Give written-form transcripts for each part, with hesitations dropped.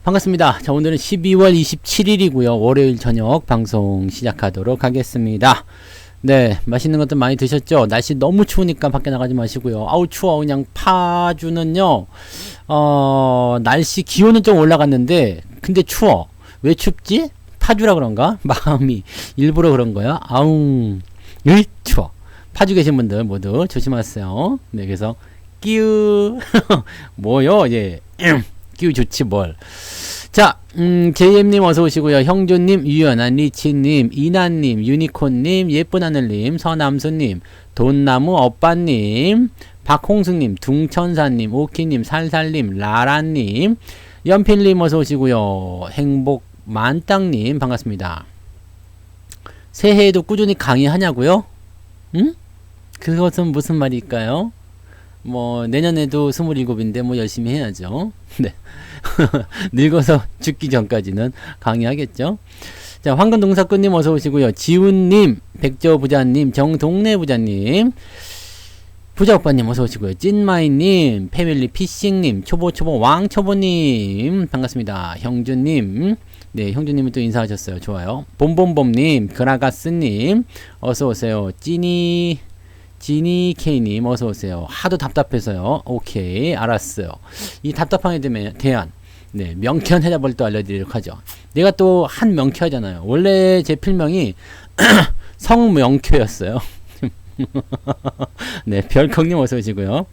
반갑습니다. 자, 오늘은 12월 27일이고요. 월요일 저녁 방송 시작하도록 하겠습니다. 네, 맛있는 것들 많이 드셨죠? 날씨 너무 추우니까 밖에 나가지 마시고요. 아우 추워. 그냥 파주는요. 날씨 기온은 좀 올라갔는데 근데 추워. 왜 춥지? 파주라 그런가? 마음이 일부러 그런 거야? 아웅. 으이 추워. 파주 계신 분들 모두 조심하세요. 네, 그래서 끼우 뭐요? 예. 끼우 좋지 뭘. 자, JM님 어서 오시고요. 형조님, 유연한 리치님, 이나님, 유니콘님, 예쁜 하늘님, 서남수님, 돈나무 오빠님, 박홍승님, 둥천사님, 오키님, 살살님, 라라님, 연필님 어서 오시고요. 행복 만땅님 반갑습니다. 새해에도 꾸준히 강의하냐고요? 응? 그것은 무슨 말일까요? 뭐 내년에도 27인데 뭐 열심히 해야죠. 네. 늙어서 죽기 전까지는 강의하겠죠. 자, 황금동사꾼님 어서 오시고요. 지훈님, 백조부자님, 정동래부자님, 부자오빠님 어서 오시고요. 찐마이님, 패밀리 피싱님, 초보초보 왕초보님 반갑습니다. 형주님, 네, 형주님이 또 인사하셨어요. 좋아요. 봄봄봄님, 그라가스님 어서 오세요. 지니케이님 어서오세요. 하도 답답해서요. 오케이 알았어요. 이 답답함에 대한 네, 명쾌한 해답을 또 알려드리도록 하죠. 내가 또 한 명쾌하잖아요. 원래 제 필명이 성명쾌였어요. 네, 별콩님 어서오시고요.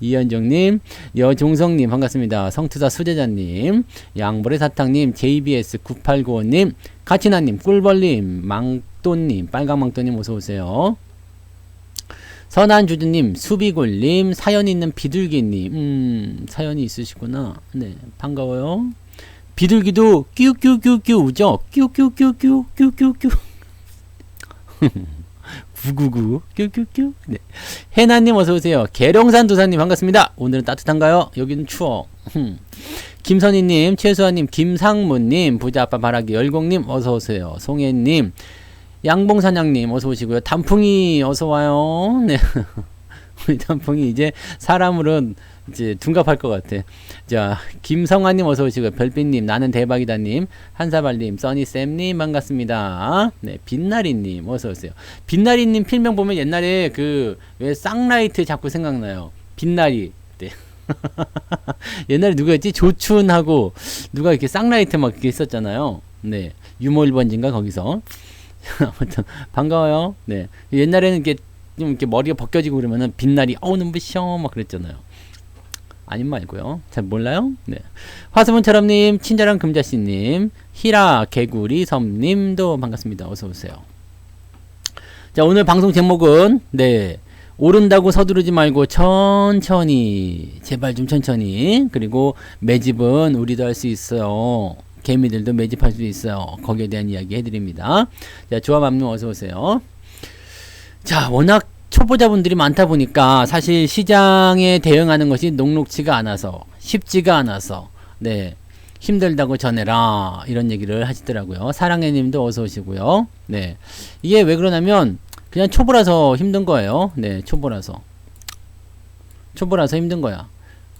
이현정님, 여종성님 반갑습니다. 성투사 수제자님, 양보레 사탕님, JBS 9895님, 가치나님, 꿀벌님, 망또님, 빨강망또님 어서오세요. 선한주주님, 수비골님, 사연 있는 비둘기님, 사연이 있으시구나. 네, 반가워요. 비둘기도 뀨뀨뀨뀨죠? 뀨뀨뀨뀨뀨뀨. 999 뀨뀨뀨. 네. 해나님 어서오세요. 계룡산 도사님 반갑습니다. 오늘은 따뜻한가요? 여기는 추워. 김선희님, 최수아님, 김상무님, 부자아빠 바라기 열공님 어서오세요. 송혜님, 양봉사냥님 어서 오시고요. 단풍이 어서 와요. 네. 우리 단풍이 이제 사람으로 이제 둔갑할 것 같아. 자, 김성환님 어서 오시고요. 별빛님, 나는 대박이다님, 한사발님, 써니쌤님 반갑습니다. 네, 빛나리님 어서 오세요. 빛나리님 필명 보면 옛날에 그 왜 쌍라이트 자꾸 생각나요. 빛나리. 네. 옛날에 누구였지? 조춘하고 누가 이렇게 쌍라이트 막 이렇게 있었잖아요. 네, 유모 1번지인가 거기서. 아무튼 반가워요. 네, 옛날에는 이렇게 좀 이렇게 머리가 벗겨지고 그러면은 빛날이 눈부셔 막 그랬잖아요. 아님 말고요. 잘 몰라요. 네, 화수문처럼님, 친절한 금자씨님, 히라 개구리 섬님도 반갑습니다. 어서 오세요. 자, 오늘 방송 제목은 네, 오른다고 서두르지 말고 천천히, 제발 좀 천천히. 그리고 매집은 우리도 할 수 있어요. 개미들도 매집할 수 있어요. 거기에 대한 이야기 해드립니다. 자, 조합암님 어서오세요. 자, 워낙 초보자분들이 많다 보니까 사실 시장에 대응하는 것이 녹록지가 않아서, 쉽지가 않아서, 네, 힘들다고 전해라 이런 얘기를 하시더라고요. 사랑해님도 어서오시고요. 네, 이게 왜 그러냐면 그냥 초보라서 힘든 거예요. 네, 초보라서 힘든 거야.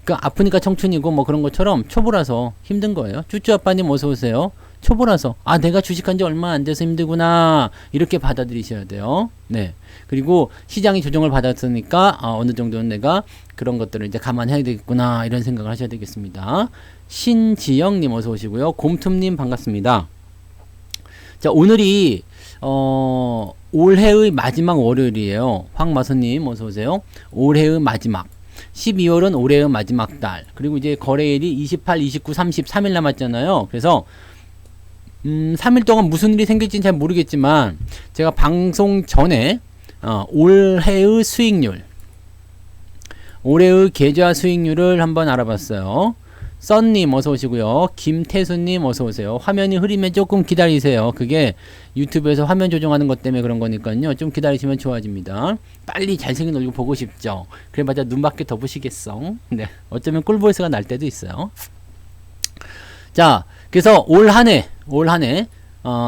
그 아프니까 청춘이고 뭐 그런 것처럼 초보라서 힘든 거예요. 쭈쭈아빠님 어서오세요. 초보라서 내가 주식한 지 얼마 안 돼서 힘들구나 이렇게 받아들이셔야 돼요. 네, 그리고 시장이 조정을 받았으니까 어느 정도는 내가 그런 것들을 이제 감안해야 되겠구나 이런 생각을 하셔야 되겠습니다. 신지영님 어서오시고요. 곰툼님 반갑습니다. 자, 오늘이 올해의 마지막 월요일이에요. 황마선님 어서오세요. 올해의 마지막 12월은 올해의 마지막 달. 그리고 이제 거래일이 28, 29, 30, 3일 남았잖아요. 그래서 3일 동안 무슨 일이 생길지는 잘 모르겠지만 제가 방송 전에 올해의 수익률, 올해의 계좌 수익률을 한번 알아봤어요. 썬님 어서 오시고요. 김태수님 어서 오세요. 화면이 흐리면 조금 기다리세요. 그게 유튜브에서 화면 조정하는 것 때문에 그런 거니까요. 좀 기다리시면 좋아집니다. 빨리 잘생긴 얼굴 보고 싶죠. 그래봤자 눈밖에 더 보시겠어. 네, 어쩌면 꿀보이스가 날 때도 있어요. 자, 그래서 올 한해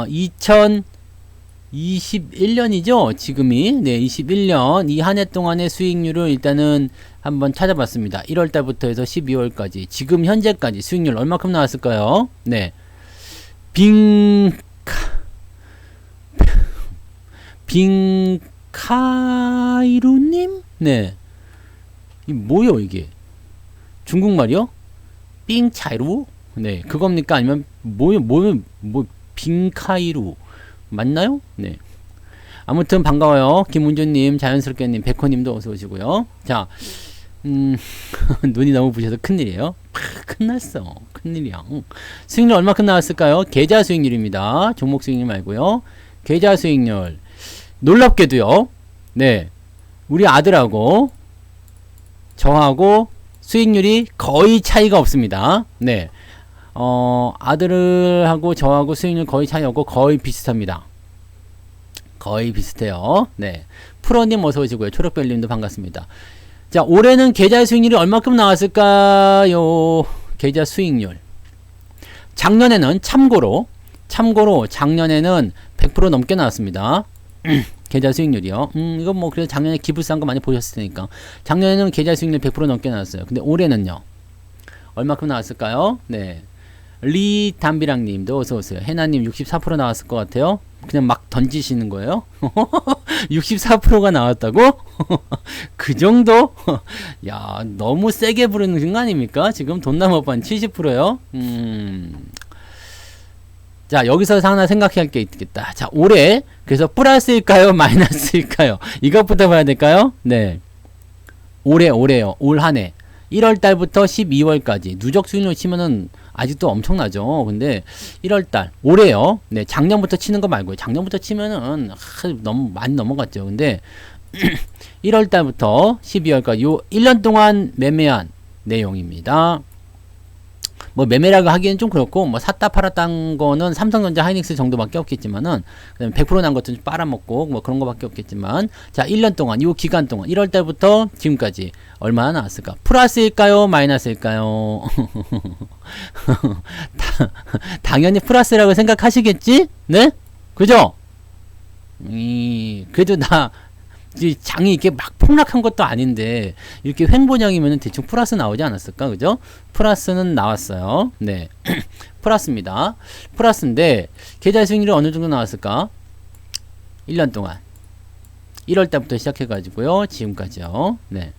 2000 21년이죠? 지금이. 네, 21년. 이 한 해 동안의 수익률을 일단은 한번 찾아봤습니다. 1월달부터 해서 12월까지. 지금 현재까지 수익률 얼마큼 나왔을까요? 네. 빙카이루님? 네. 이 뭐요, 이게? 중국말이요? 빙차이루? 네. 그겁니까? 아니면, 빙카이루. 맞나요? 네. 아무튼 반가워요. 김은주님, 자연스럽게님, 백호님도 어서 오시고요. 자, 눈이 너무 부셔서 큰일이에요. 큰났어. 큰일이야. 수익률 얼마큼 나왔을까요? 계좌 수익률입니다. 종목 수익률 말고요. 계좌 수익률. 놀랍게도요. 네. 우리 아들하고 저하고 수익률이 거의 차이가 없습니다. 네. 아들하고 저하고 수익률 거의 차이 없고 거의 비슷합니다. 거의 비슷해요. 네. 프로님 어서 오시고요. 초록별님도 반갑습니다. 자, 올해는 계좌 수익률이 얼마큼 나왔을까요? 계좌 수익률. 작년에는 참고로 작년에는 100% 넘게 나왔습니다. 계좌 수익률이요. 이건 뭐 그래도 작년에 기부싼 거 많이 보셨을 테니까. 작년에는 계좌 수익률 100% 넘게 나왔어요. 근데 올해는요. 얼마큼 나왔을까요? 네. 리담비랑 님도 어서오세요. 해나님 64% 나왔을 것 같아요. 그냥 막 던지시는 거예요. 64%가 나왔다고? 그 정도? 야, 너무 세게 부르는 거 아닙니까? 지금 돈나무반 70%요. 자, 여기서 하나 생각해야 할 게 있겠다. 자, 올해 그래서 플러스일까요? 마이너스일까요? 이것부터 봐야 될까요? 네. 올해요. 올 한 해. 1월달부터 12월까지 누적 수익률 치면은 아직도 엄청나죠. 근데 1월달 올해요. 네, 작년부터 치는 거 말고요. 작년부터 치면은 너무 많이 넘어갔죠. 근데 1월달부터 12월까지 요 1년 동안 매매한 내용입니다. 뭐 매매라고 하기엔 좀 그렇고 뭐 샀다 팔았다는 거는 삼성전자 하이닉스 정도밖에 없겠지만은 그다음에 100% 난 것도 좀 빨아먹고 뭐 그런 거밖에 없겠지만 자 1년 동안 요 기간 동안 1월 달부터 지금까지 얼마나 나왔을까? 플러스일까요? 마이너스일까요? 당연히 플러스라고 생각하시겠지? 네? 그죠? 그래도 장이 이렇게 막 폭락한 것도 아닌데 이렇게 횡보량이면 대충 플러스 나오지 않았을까? 그죠? 플러스는 나왔어요. 네. 플러스입니다. 플러스인데 계좌 수익률이 어느 정도 나왔을까? 1년 동안 1월 달부터 시작해 가지고요. 지금까지요. 네.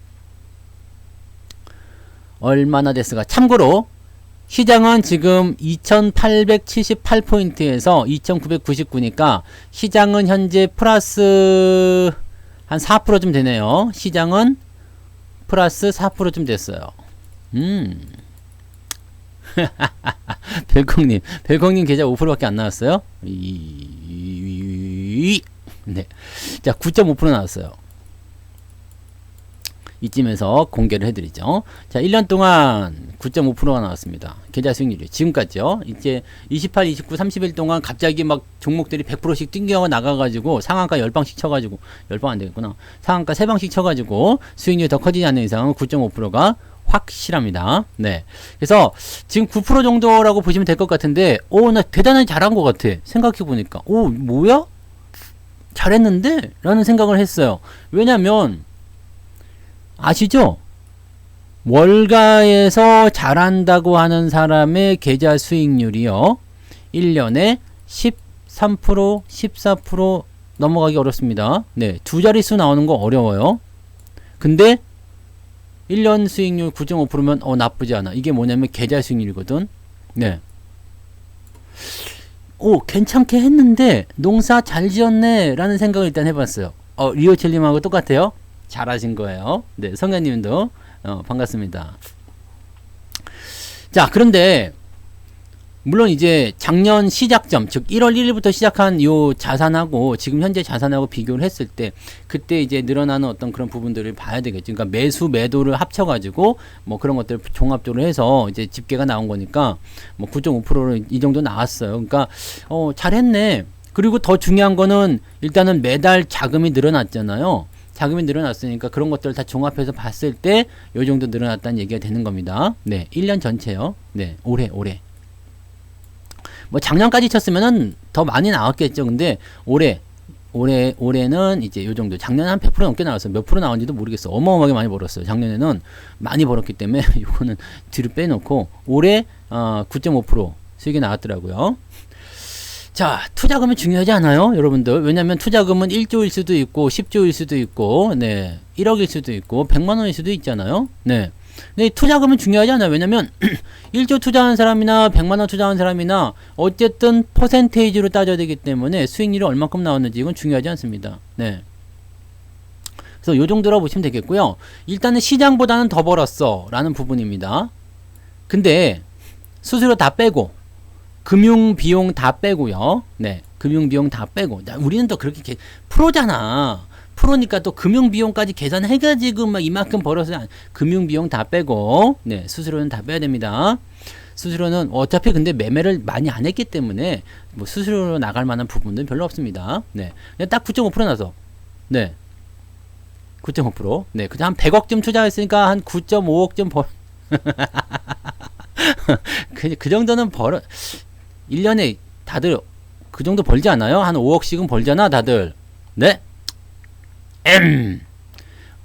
얼마나 됐을까? 참고로 시장은 지금 2878포인트에서 2999니까 시장은 현재 플러스 한 4%좀 되네요. 시장은 플러스 4%좀 됐어요. 별콩님 계좌 5%밖에 안 나왔어요? 네. 자, 9.5% 나왔어요. 이쯤에서 공개를 해드리죠. 자, 1년 동안 9.5%가 나왔습니다. 계좌 수익률이. 지금까지요. 이제 28, 29, 30일 동안 갑자기 막 종목들이 100%씩 띵겨 나가가지고 상한가 10방씩 쳐가지고 10방 안 되겠구나. 상한가 3방씩 쳐가지고 수익률이 더 커지지 않는 이상은 9.5%가 확실합니다. 네. 그래서 지금 9% 정도라고 보시면 될 것 같은데, 나 대단히 잘한 것 같아. 생각해보니까. 뭐야? 잘했는데? 라는 생각을 했어요. 왜냐면, 아시죠? 월가에서 잘한다고 하는 사람의 계좌 수익률이요. 1년에 13%, 14% 넘어가기 어렵습니다. 네. 두 자릿수 나오는 거 어려워요. 근데 1년 수익률 9.5%면 나쁘지 않아. 이게 뭐냐면 계좌 수익률이거든. 네. 괜찮게 했는데 농사 잘 지었네 라는 생각을 일단 해봤어요. 리오첼님하고 똑같아요. 잘하신 거예요. 네, 성현님도 반갑습니다. 자, 그런데 물론 이제 작년 시작점, 즉 1월 1일부터 시작한 요 자산하고 지금 현재 자산하고 비교를 했을 때 그때 이제 늘어나는 어떤 그런 부분들을 봐야 되겠죠. 그러니까 매수 매도를 합쳐가지고 뭐 그런 것들을 종합적으로 해서 이제 집계가 나온 거니까 뭐 9.5%로 이 정도 나왔어요. 그러니까 잘했네. 그리고 더 중요한 거는 일단은 매달 자금이 늘어났잖아요. 자금이 늘어났으니까 그런 것들을 다 종합해서 봤을 때 요 정도 늘어났다는 얘기가 되는 겁니다. 네, 1년 전체요. 네, 올해. 뭐 작년까지 쳤으면은 더 많이 나왔겠죠. 근데 올해 올해는 이제 요 정도. 작년에 한 100% 넘게 나왔어요. 몇 프로 나온지도 모르겠어. 어마어마하게 많이 벌었어요. 작년에는 많이 벌었기 때문에 요거는 뒤로 빼놓고 올해 9.5% 수익이 나왔더라고요. 자, 투자금은 중요하지 않아요? 여러분들. 왜냐면 투자금은 1조일 수도 있고 10조일 수도 있고 1억일 수도 있고 100만 원일 수도 있잖아요. 네. 근데 투자금은 중요하지 않아요. 왜냐면 1조 투자한 사람이나 100만 원 투자한 사람이나 어쨌든 퍼센테이지로 따져야 되기 때문에 수익률이 얼마큼 나왔는지 이건 중요하지 않습니다. 네. 그래서 요 정도라고 보시면 되겠고요. 일단은 시장보다는 더 벌었어 라는 부분입니다. 근데 수수료 다 빼고 금융 비용 다 빼고요. 네. 금융 비용 다 빼고. 우리는 또 그렇게 프로잖아. 프로니까 또 금융 비용까지 계산해가지고 막 이만큼 벌어서 금융 비용 다 빼고 수수료는 다 빼야 됩니다. 수수료는 어차피 근데 매매를 많이 안 했기 때문에 뭐 수수료로 나갈 만한 부분은 별로 없습니다. 네, 그냥 딱 9.5% 나서 9.5%. 그냥 한 100억쯤 투자했으니까 한 9.5억쯤 벌. 그 정도는 1년에 다들 그 정도 벌지 않아요? 한 5억씩은 벌잖아, 다들. 네?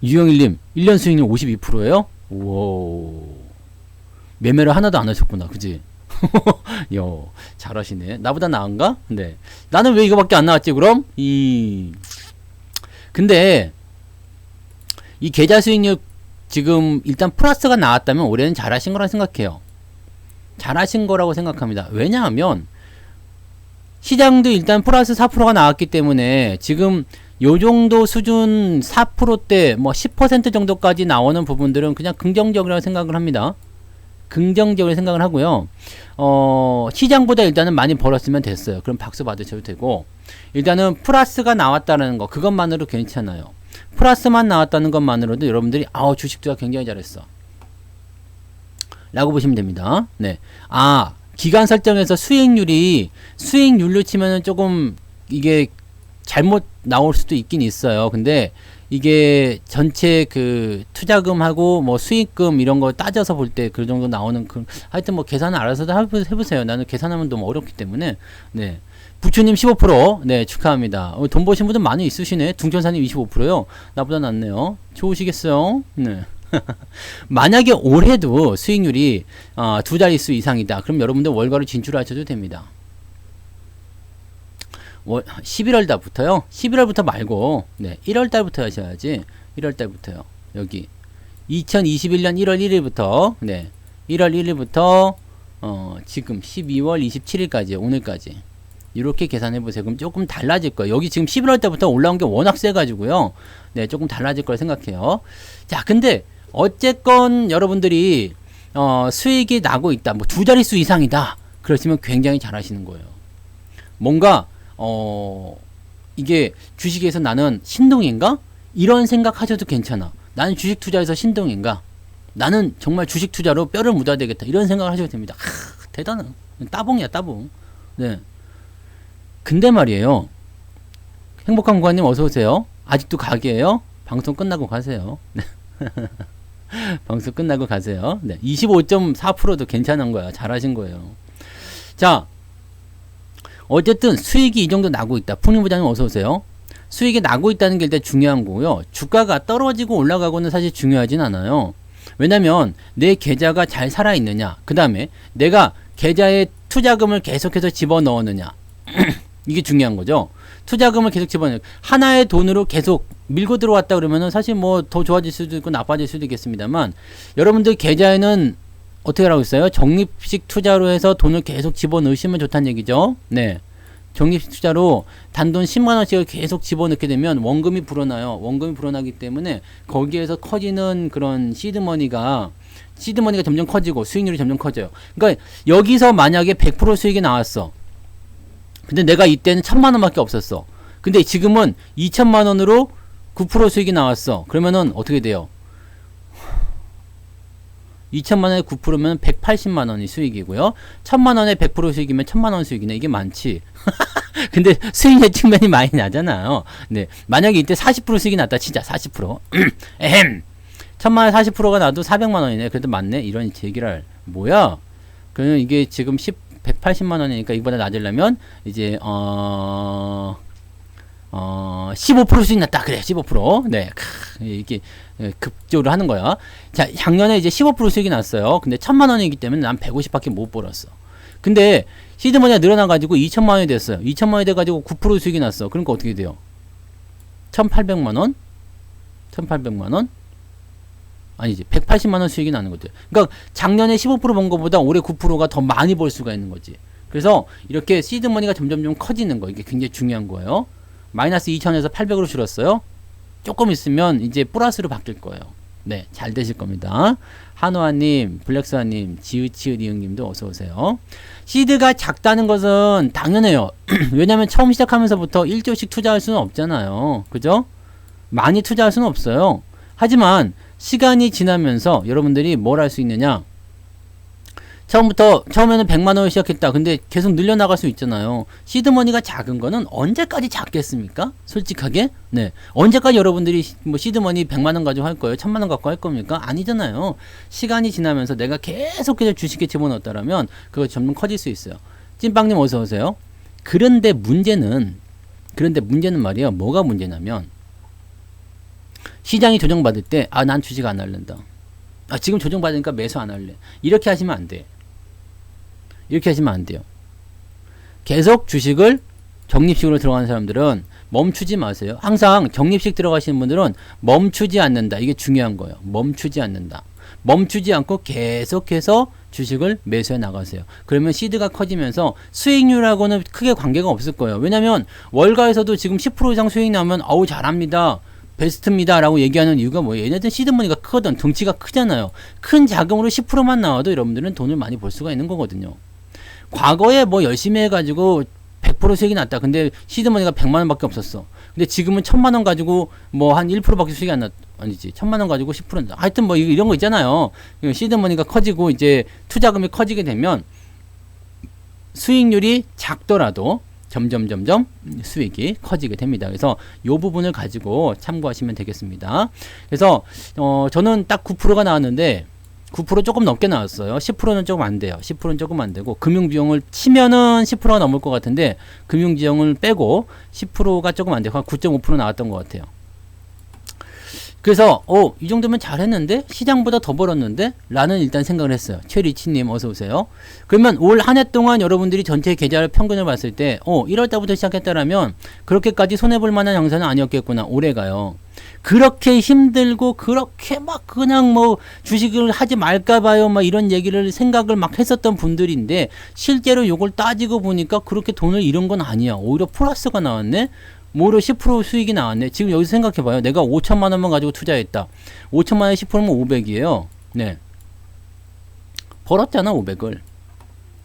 유영일님 1년 수익률 52%예요? 우와, 매매를 하나도 안 하셨구나, 그지? 요, 잘하시네. 나보다 나은가? 네. 나는 왜 이거밖에 안 나왔지 그럼? 근데 이 계좌 수익률 지금 일단 플러스가 나왔다면 올해는 잘하신 거라 생각해요. 잘하신 거라고 생각합니다. 왜냐하면 시장도 일단 플러스 4%가 나왔기 때문에 지금 요 정도 수준 4%대 뭐 10% 정도까지 나오는 부분들은 그냥 긍정적이라고 생각을 합니다. 긍정적으로 생각을 하고요. 시장보다 일단은 많이 벌었으면 됐어요. 그럼 박수 받으셔도 되고, 일단은 플러스가 나왔다는 거, 그것만으로 괜찮아요. 플러스만 나왔다는 것만으로도 여러분들이 주식 투자 굉장히 잘했어 라고 보시면 됩니다. 네. 기간 설정에서 수익률로 치면은 조금 이게 잘못 나올 수도 있긴 있어요. 근데 이게 전체 그 투자금하고 뭐 수익금 이런 거 따져서 볼 때 그 정도 나오는 하여튼 뭐 계산을 알아서 해보세요. 나는 계산하면 너무 어렵기 때문에. 네. 부추님 15%. 네, 축하합니다. 돈 버신 분들 많이 있으시네. 둥천사님 25%요. 나보다 낫네요. 좋으시겠어요? 네. 만약에 올해도 수익률이 두 자릿수 이상이다. 그럼 여러분들 월가로 진출하셔도 됩니다. 11월 달부터요. 11월부터 말고 1월 달부터 하셔야지. 1월 달부터요. 여기 2021년 1월 1일부터 1월 1일부터 지금 12월 27일까지 오늘까지 이렇게 계산해 보세요. 그럼 조금 달라질 거예요. 여기 지금 11월 달부터 올라온 게 워낙 세 가지고요. 조금 달라질 거라 생각해요. 자, 근데 어쨌건 여러분들이 수익이 나고 있다. 뭐 두 자릿수 이상이다. 그러시면 굉장히 잘하시는 거예요. 뭔가 이게 주식에서 나는 신동인가? 이런 생각 하셔도 괜찮아. 나는 주식 투자에서 신동인가? 나는 정말 주식 투자로 뼈를 묻어야 되겠다. 이런 생각을 하셔도 됩니다. 대단한 따봉이야, 따봉. 네. 근데 말이에요. 행복한 구간님 어서오세요. 아직도 가게예요? 방송 끝나고 가세요. 방송 끝나고 가세요. 25.4%도 괜찮은 거야. 잘하신 거예요. 자, 어쨌든 수익이 이 정도 나고 있다. 풍림 부장님 어서 오세요. 수익이 나고 있다는 게 일단 중요한 거고요. 주가가 떨어지고 올라가고는 사실 중요하진 않아요. 왜냐면 내 계좌가 잘 살아있느냐, 그 다음에 내가 계좌에 투자금을 계속해서 집어넣었느냐 이게 중요한 거죠. 투자금을 계속 집어넣는 하나의 돈으로 계속 밀고 들어왔다 그러면은 사실 뭐 더 좋아질 수도 있고 나빠질 수도 있겠습니다만, 여러분들 계좌에는 어떻게 하라고 있어요? 적립식 투자로 해서 돈을 계속 집어넣으시면 좋다는 얘기죠. 네. 적립식 투자로 단돈 10만원씩을 계속 집어넣게 되면 원금이 불어나요. 원금이 불어나기 때문에 거기에서 커지는 그런 시드머니가 점점 커지고 수익률이 점점 커져요. 그러니까 여기서 만약에 100% 수익이 나왔어. 근데 내가 이때는 1000만원 밖에 없었어. 근데 지금은 2000만원으로 9% 수익이 나왔어. 그러면은 어떻게 돼요? 2000만원에 9%면 180만원이 수익이고요. 1000만원에 100% 수익이면 1000만원 수익이네. 이게 많지. 근데 수익의 측면이 많이 나잖아요. 네. 만약에 이때 40% 수익이 났다. 진짜 40%. 에헴. 1000만원에 40%가 나도 400만원이네. 그래도 맞네. 이런 얘기를. 뭐야? 그러면 이게 지금 180만원이니까 이거보다 낮으려면 이제 15% 수익 났다. 그래, 15%. 네, 이게 급조를 하는 거야. 자, 작년에 이제 15% 수익이 났어요. 근데 1,000만 원이기 때문에 난 150밖에 못 벌었어. 근데 시드머니가 늘어나가지고 2,000만 원이 됐어요. 2,000만 원이 돼가지고 9% 수익이 났어. 그러니까 어떻게 돼요? 1,800만 원? 1,800만 원? 아니지, 180만 원 수익이 나는 거죠. 그러니까 작년에 15%번 거보다 올해 9%가 더 많이 벌 수가 있는 거지. 그래서 이렇게 시드머니가 점점 커지는 거, 이게 굉장히 중요한 거예요. 마이너스 2,000에서 800으로 줄었어요. 조금 있으면 이제 플러스로 바뀔 거예요. 네, 잘 되실 겁니다. 한화님, 블랙스와님, 지읒지읒이응님도 어서 오세요. 시드가 작다는 것은 당연해요. 왜냐면 처음 시작하면서부터 1조씩 투자할 수는 없잖아요. 그죠? 많이 투자할 수는 없어요. 하지만 시간이 지나면서 여러분들이 뭘 할 수 있느냐? 처음에는 100만 원을 시작했다. 근데 계속 늘려나갈 수 있잖아요. 시드머니가 작은 거는 언제까지 작겠습니까? 솔직하게? 네. 언제까지 여러분들이 뭐 시드머니 100만 원 가지고 할 거예요? 1,000만 원 갖고 할 겁니까? 아니잖아요. 시간이 지나면서 내가 계속해서 주식에 집어넣었다라면 그거 점점 커질 수 있어요. 찐빵님 어서 오세요. 그런데 문제는 말이에요. 뭐가 문제냐면 시장이 조정받을 때 난 주식 안 할랜다. 지금 조정받으니까 매수 안 할래. 이렇게 하시면 안 돼. 이렇게 하시면 안 돼요. 계속 주식을 적립식으로 들어가는 사람들은 멈추지 마세요. 항상 적립식 들어가시는 분들은 멈추지 않는다. 이게 중요한 거예요. 멈추지 않는다. 멈추지 않고 계속해서 주식을 매수해 나가세요. 그러면 시드가 커지면서 수익률하고는 크게 관계가 없을 거예요. 왜냐면 월가에서도 지금 10% 이상 수익 나면 어우 잘합니다. 베스트입니다 라고 얘기하는 이유가 뭐예요? 얘네들 시드머니가 크거든. 덩치가 크잖아요. 큰 자금으로 10%만 나와도 여러분들은 돈을 많이 벌 수가 있는 거거든요. 과거에 뭐 열심히 해가지고 100% 수익이 났다. 근데 시드머니가 100만 원밖에 없었어. 근데 지금은 1,000만 원 가지고 뭐 한 1%밖에 수익이 안 났, 아니지. 1,000만 원 가지고 10%. 하여튼 뭐 이런 거 있잖아요. 시드머니가 커지고 이제 투자금이 커지게 되면 수익률이 작더라도 점점 수익이 커지게 됩니다. 그래서 이 부분을 가지고 참고하시면 되겠습니다. 그래서 저는 딱 9%가 나왔는데 9% 조금 넘게 나왔어요. 10%는 조금 안 돼요. 10%는 조금 안 되고 금융비용을 치면은 10%가 넘을 것 같은데 금융비용을 빼고 10%가 조금 안 되고 9.5% 나왔던 것 같아요. 그래서 이 정도면 잘했는데 시장보다 더 벌었는데 라는 일단 생각을 했어요. 최리치님 어서 오세요. 그러면 올 한 해 동안 여러분들이 전체 계좌를 평균을 봤을 때 1월 달부터 시작했다라면 그렇게까지 손해볼 만한 양산은 아니었겠구나. 올해가요. 그렇게 힘들고 그렇게 막 그냥 뭐 주식을 하지 말까봐요 막 이런 얘기를 생각을 막 했었던 분들인데 실제로 요걸 따지고 보니까 그렇게 돈을 잃은 건 아니야. 오히려 플러스가 나왔네. 오히려 10% 수익이 나왔네. 지금 여기서 생각해봐요. 내가 5천만 원만 가지고 투자했다. 5천만 원에 10%면 500이에요. 네. 벌었잖아 500을.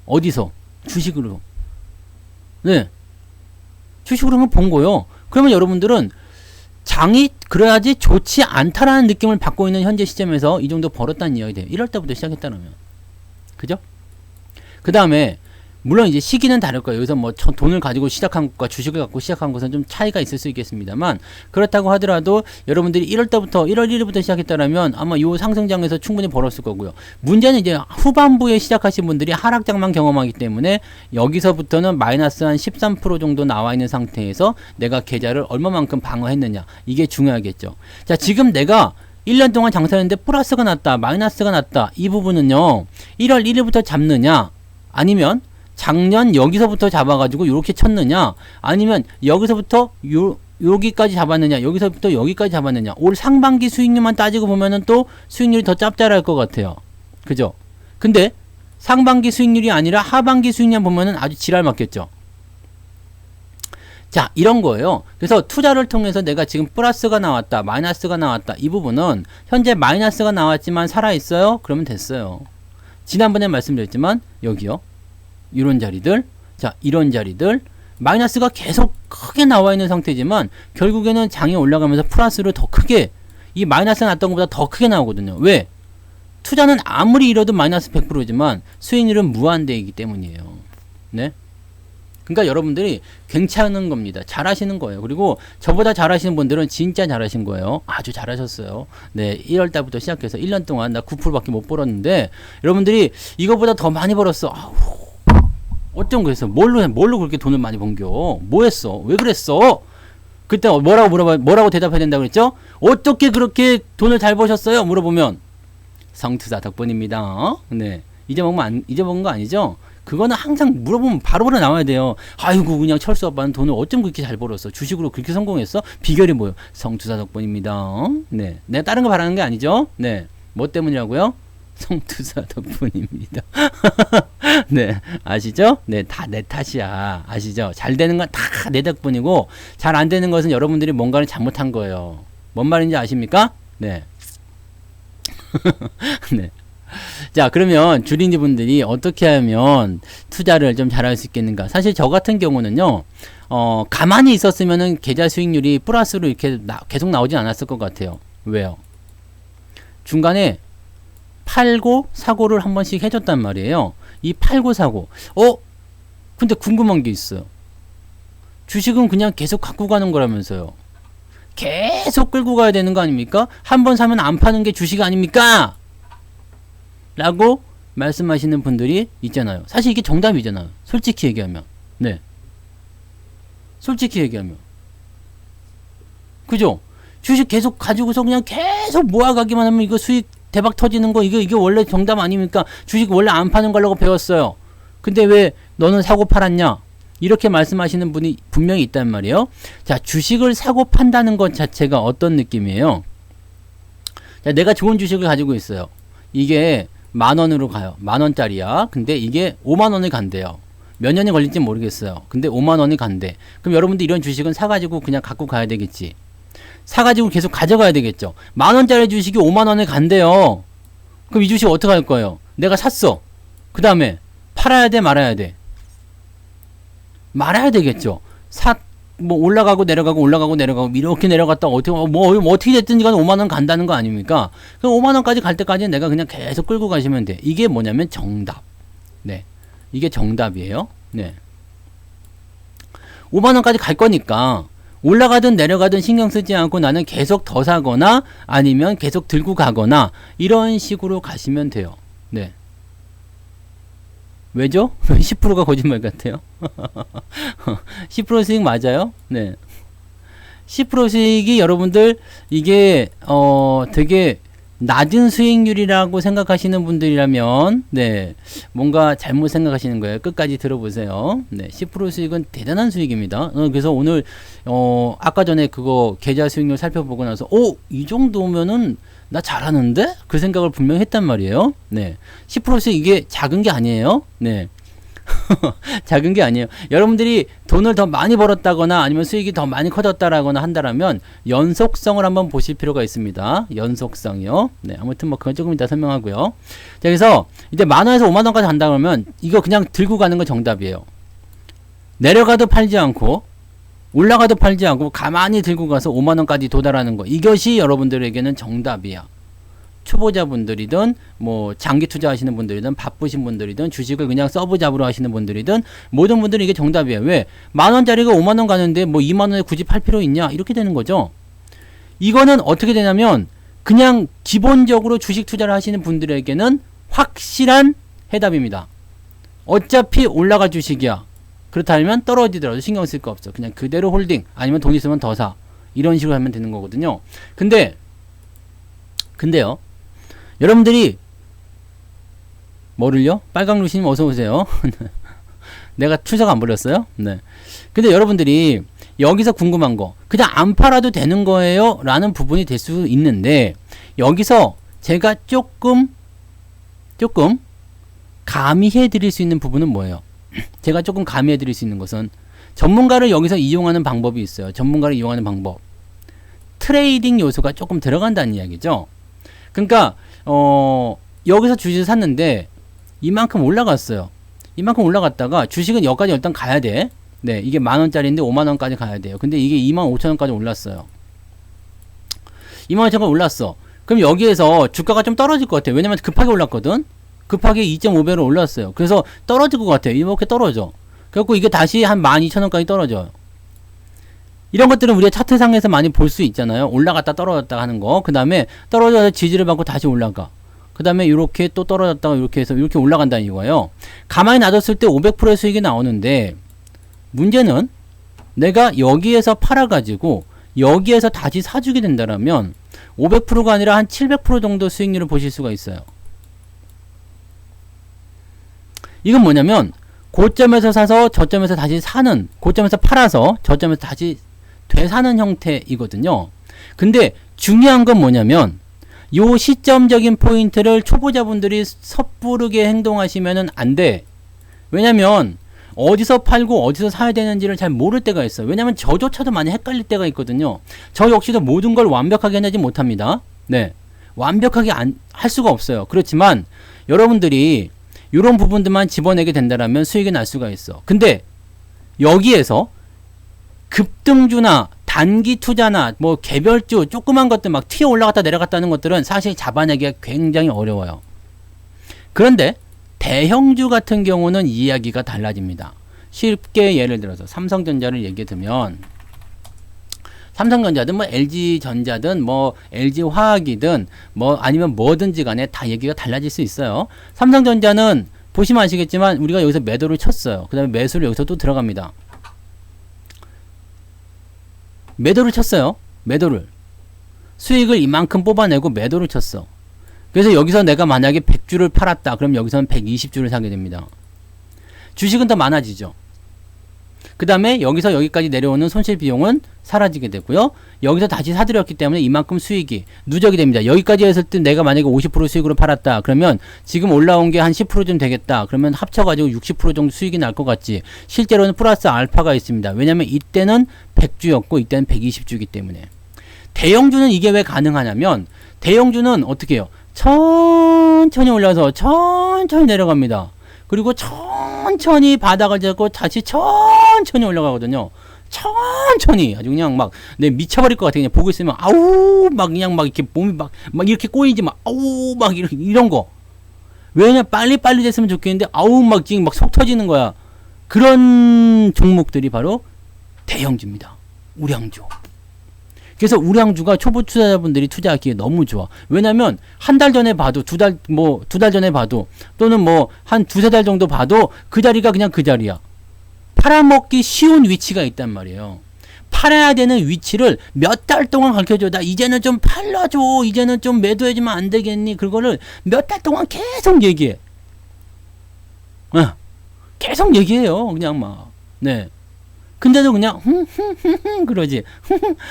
어디서? 주식으로. 네. 주식으로 본 거요. 그러면 여러분들은 장이 그래야지 좋지 않다라는 느낌을 받고 있는 현재 시점에서 이 정도 벌었다는 이야기 돼요. 1월 달부터 시작했다면. 그죠? 그 다음에 물론 이제 시기는 다를 거예요. 여기서 뭐 돈을 가지고 시작한 것과 주식을 갖고 시작한 것은 좀 차이가 있을 수 있겠습니다만 그렇다고 하더라도 여러분들이 1월 1일부터 시작했다라면 아마 이 상승장에서 충분히 벌었을 거고요. 문제는 이제 후반부에 시작하신 분들이 하락장만 경험하기 때문에 여기서부터는 마이너스 한 13% 정도 나와 있는 상태에서 내가 계좌를 얼마만큼 방어했느냐. 이게 중요하겠죠. 자, 지금 내가 1년 동안 장사했는데 플러스가 났다, 마이너스가 났다. 이 부분은요. 1월 1일부터 잡느냐 아니면 작년 여기서부터 잡아가지고 이렇게 쳤느냐 아니면 여기서부터 여기까지 잡았느냐 여기서부터 여기까지 잡았느냐 올 상반기 수익률만 따지고 보면은 또 수익률이 더 짭짤할 것 같아요. 그죠? 근데 상반기 수익률이 아니라 하반기 수익률 보면은 아주 지랄 맞겠죠. 자, 이런 거예요. 그래서 투자를 통해서 내가 지금 플러스가 나왔다 마이너스가 나왔다 이 부분은 현재 마이너스가 나왔지만 살아있어요? 그러면 됐어요. 지난번에 말씀드렸지만 여기요. 이런 자리들, 자, 이런 자리들, 마이너스가 계속 크게 나와 있는 상태지만, 결국에는 장이 올라가면서 플러스를 더 크게, 이 마이너스가 났던 것보다 더 크게 나오거든요. 왜? 투자는 아무리 잃어도 마이너스 100%지만, 수익률은 무한대이기 때문이에요. 네? 그러니까 여러분들이 괜찮은 겁니다. 잘하시는 거예요. 그리고 저보다 잘하시는 분들은 진짜 잘하신 거예요. 아주 잘하셨어요. 네, 1월 달부터 시작해서 1년 동안 나 9%밖에 못 벌었는데, 여러분들이 이거보다 더 많이 벌었어. 어쩜 그랬어? 뭘로 그렇게 돈을 많이 번겨? 뭐 했어? 왜 그랬어? 그때 뭐라고 대답해야 된다고 그랬죠? 어떻게 그렇게 돈을 잘 버셨어요? 물어보면 성투사 덕분입니다. 네. 잊어먹은 거 아니죠? 그거는 항상 물어보면 바로바로 나와야 돼요. 아이고, 그냥 철수 아빠는 돈을 어쩜 그렇게 잘 벌었어? 주식으로 그렇게 성공했어? 비결이 뭐예요? 성투사 덕분입니다. 네. 내가 다른 거 바라는 게 아니죠? 네. 뭐 때문이라고요? 성투사 덕분입니다. 네. 아시죠? 네. 다 내 탓이야. 아시죠? 잘 되는 건 다 내 덕분이고, 잘 안 되는 것은 여러분들이 뭔가를 잘못한 거예요. 뭔 말인지 아십니까? 네. 네. 자, 그러면 주린이 분들이 어떻게 하면 투자를 좀 잘할 수 있겠는가? 사실 저 같은 경우는요, 가만히 있었으면은 계좌 수익률이 플러스로 이렇게 계속 나오진 않았을 것 같아요. 왜요? 중간에 팔고 사고를 한 번씩 해줬단 말이에요. 이 팔고 사고. 근데 궁금한 게 있어요. 주식은 그냥 계속 갖고 가는 거라면서요. 계속 끌고 가야 되는 거 아닙니까? 한 번 사면 안 파는 게 주식 아닙니까? 라고 말씀하시는 분들이 있잖아요. 사실 이게 정답이잖아요. 솔직히 얘기하면. 네. 솔직히 얘기하면. 그죠? 주식 계속 가지고서 그냥 계속 모아가기만 하면 이거 수익 대박 터지는 거, 이게 원래 정답 아닙니까? 주식 원래 안 파는 거라고 배웠어요. 근데 왜 너는 사고 팔았냐? 이렇게 말씀하시는 분이 분명히 있단 말이에요. 자, 주식을 사고 판다는 것 자체가 어떤 느낌이에요? 자, 내가 좋은 주식을 가지고 있어요. 이게 10,000원으로 가요. 10,000원짜리야. 근데 이게 50,000원을 간대요. 몇 년이 걸릴지 모르겠어요. 근데 50,000원이 간대. 그럼 여러분들 이런 주식은 사가지고 그냥 갖고 가야 되겠지. 사가지고 계속 가져가야 되겠죠. 10,000원짜리 주식이 50,000원에 간대요. 그럼 이 주식 어떻게 할 거예요? 내가 샀어. 그 다음에 팔아야 돼, 말아야 돼? 말아야 되겠죠. 올라가고 내려가고 올라가고 내려가고 이렇게 내려갔다가 어떻게 됐든지 간에 50,000원 간다는 거 아닙니까? 그럼 50,000원까지 갈 때까지는 내가 그냥 계속 끌고 가시면 돼. 이게 뭐냐면 정답. 네. 이게 정답이에요. 네. 50,000원까지 갈 거니까 올라가든 내려가든 신경 쓰지 않고 나는 계속 더 사거나 아니면 계속 들고 가거나 이런 식으로 가시면 돼요. 네. 왜죠? 10%가 거짓말 같아요. 10% 수익 맞아요? 네. 10% 수익이 여러분들 이게 되게 낮은 수익률이라고 생각하시는 분들이라면 네, 뭔가 잘못 생각하시는 거예요. 끝까지 들어보세요. 네, 10% 수익은 대단한 수익입니다. 그래서 오늘 아까 전에 그거 계좌 수익률 살펴보고 나서 이 정도면은 나 잘하는데? 그 생각을 분명히 했단 말이에요. 네, 10% 수익 이게 작은 게 아니에요. 네. 작은 게 아니에요. 여러분들이 돈을 더 많이 벌었다거나 아니면 수익이 더 많이 커졌다라거나 한다라면 연속성을 한번 보실 필요가 있습니다. 연속성이요. 네, 아무튼 뭐 그건 조금 이따 설명하고요. 자, 그래서 이제 10,000원에서 50,000원까지 간다 그러면 이거 그냥 들고 가는 건 정답이에요. 내려가도 팔지 않고 올라가도 팔지 않고 가만히 들고 가서 50,000원까지 도달하는 거. 이것이 여러분들에게는 정답이야. 초보자분들이든 뭐 장기 투자하시는 분들이든 바쁘신 분들이든 주식을 그냥 서브 잡으러 하시는 분들이든 모든 분들이 이게 정답이에요. 왜? 10,000원짜리가 50,000원 가는데 뭐 20,000원에 굳이 팔 필요 있냐? 이렇게 되는 거죠. 이거는 어떻게 되냐면 그냥 기본적으로 주식 투자를 하시는 분들에게는 확실한 해답입니다. 어차피 올라갈 주식이야. 그렇다면 떨어지더라도 신경 쓸 거 없어. 그냥 그대로 홀딩 아니면 돈 있으면 더 사. 이런 식으로 하면 되는 거거든요. 근데요. 여러분들이 뭐를요? 빨강루시님 어서오세요. 내가 출석 안 벌렸어요? 네. 근데 여러분들이 여기서 궁금한 거 그냥 안 팔아도 되는 거예요? 라는 부분이 될 수 있는데 여기서 제가 조금 가미해 드릴 수 있는 부분은 뭐예요? 제가 조금 가미해 드릴 수 있는 것은 전문가를 여기서 이용하는 방법이 있어요. 전문가를 이용하는 방법. 트레이딩 요소가 조금 들어간다는 이야기죠. 그러니까 여기서 주식을 샀는데 이만큼 올라갔어요. 이만큼 올라갔다가 주식은 여기까지 일단 가야 돼. 네, 이게 10,000원짜리인데 50,000원까지 가야 돼요. 근데 이게 25,000원까지 올랐어요. 25,000원까지 올랐어. 그럼 여기에서 주가가 좀 떨어질 것 같아요. 왜냐면 급하게 올랐거든. 급하게 2.5배로 올랐어요. 그래서 떨어질 것 같아요. 이렇게 떨어져. 그래갖고 이게 다시 한 12,000원까지 떨어져요. 이런 것들은 우리가 차트상에서 많이 볼 수 있잖아요. 올라갔다 떨어졌다 하는 거. 그 다음에 떨어져서 지지를 받고 다시 올라가. 그 다음에 이렇게 또 떨어졌다가 이렇게 해서 이렇게 올라간다는 이거예요. 가만히 놔뒀을 때 500%의 수익이 나오는데 문제는 내가 여기에서 팔아가지고 여기에서 다시 사주게 된다면 500%가 아니라 한 700% 정도 수익률을 보실 수가 있어요. 이건 뭐냐면 고점에서 사서 저점에서 다시 사는, 고점에서 팔아서 저점에서 다시 되사는 형태이거든요. 근데 중요한 건 뭐냐면 요 시점적인 포인트를 초보자분들이 섣부르게 행동하시면은 안 돼. 왜냐면 어디서 팔고 어디서 사야 되는지를 잘 모를 때가 있어요. 왜냐면 저조차도 많이 헷갈릴 때가 있거든요. 저 역시도 모든 걸 완벽하게 해내지 못합니다. 네, 완벽하게 할 수가 없어요. 그렇지만 여러분들이 이런 부분들만 집어내게 된다면 수익이 날 수가 있어. 근데 여기에서 급등주나 단기 투자나 뭐 개별주 조그만 것들 막 튀어 올라갔다 내려갔다는 것들은 사실 잡아내기가 굉장히 어려워요. 그런데 대형주 같은 경우는 이야기가 달라집니다. 쉽게 예를 들어서 삼성전자를 얘기해 두면 삼성전자든 뭐 LG전자든 뭐 LG화학이든 뭐 아니면 뭐든지 간에 다 얘기가 달라질 수 있어요. 삼성전자는 보시면 아시겠지만 우리가 여기서 매도를 쳤어요. 그 다음에 매수를 여기서 또 들어갑니다. 매도를 쳤어요. 매도를. 수익을 이만큼 뽑아내고 매도를 쳤어. 그래서 여기서 내가 만약에 100주를 팔았다. 그럼 여기서는 120주를 사게 됩니다. 주식은 더 많아지죠. 그 다음에 여기서 여기까지 내려오는 손실 비용은 사라지게 되고요. 여기서 다시 사들였기 때문에 이만큼 수익이 누적이 됩니다. 여기까지 했을 때 내가 만약에 50% 수익으로 팔았다. 그러면 지금 올라온 게 한 10%좀 되겠다. 그러면 합쳐가지고 60% 정도 수익이 날 것 같지. 실제로는 플러스 알파가 있습니다. 왜냐면 이때는 100주였고 이때는 120주이기 때문에. 대형주는 이게 왜 가능하냐면 대형주는 어떻게 해요? 천천히 올라서 천천히 내려갑니다. 그리고 천천히 바닥을 잡고 다시 천천히 올라가거든요. 천천히 아주 그냥 막 미쳐버릴 것 같아. 그냥 보고 있으면 아우 막 그냥 막 이렇게 몸이 막 이렇게 꼬이지 막 아우 막 이런 거. 왜냐 빨리 됐으면 좋겠는데 아우 막 지금 막 속 터지는 거야. 그런 종목들이 바로 대형주입니다. 우량주. 그래서 우량주가 초보 투자자분들이 투자하기에 너무 좋아. 왜냐면 한 달 전에 봐도 두 달 전에 봐도 또는 뭐 한 두세 달 정도 봐도 그 자리가 그냥 그 자리야. 팔아먹기 쉬운 위치가 있단 말이에요. 팔아야 되는 위치를 몇 달 동안 가르쳐줘. 나 이제는 좀 팔아줘. 이제는 좀 매도해주면 안 되겠니? 그거를 몇 달 동안 계속 얘기해. 계속 얘기해요. 그냥 막. 네. 근데도 그냥 그러지.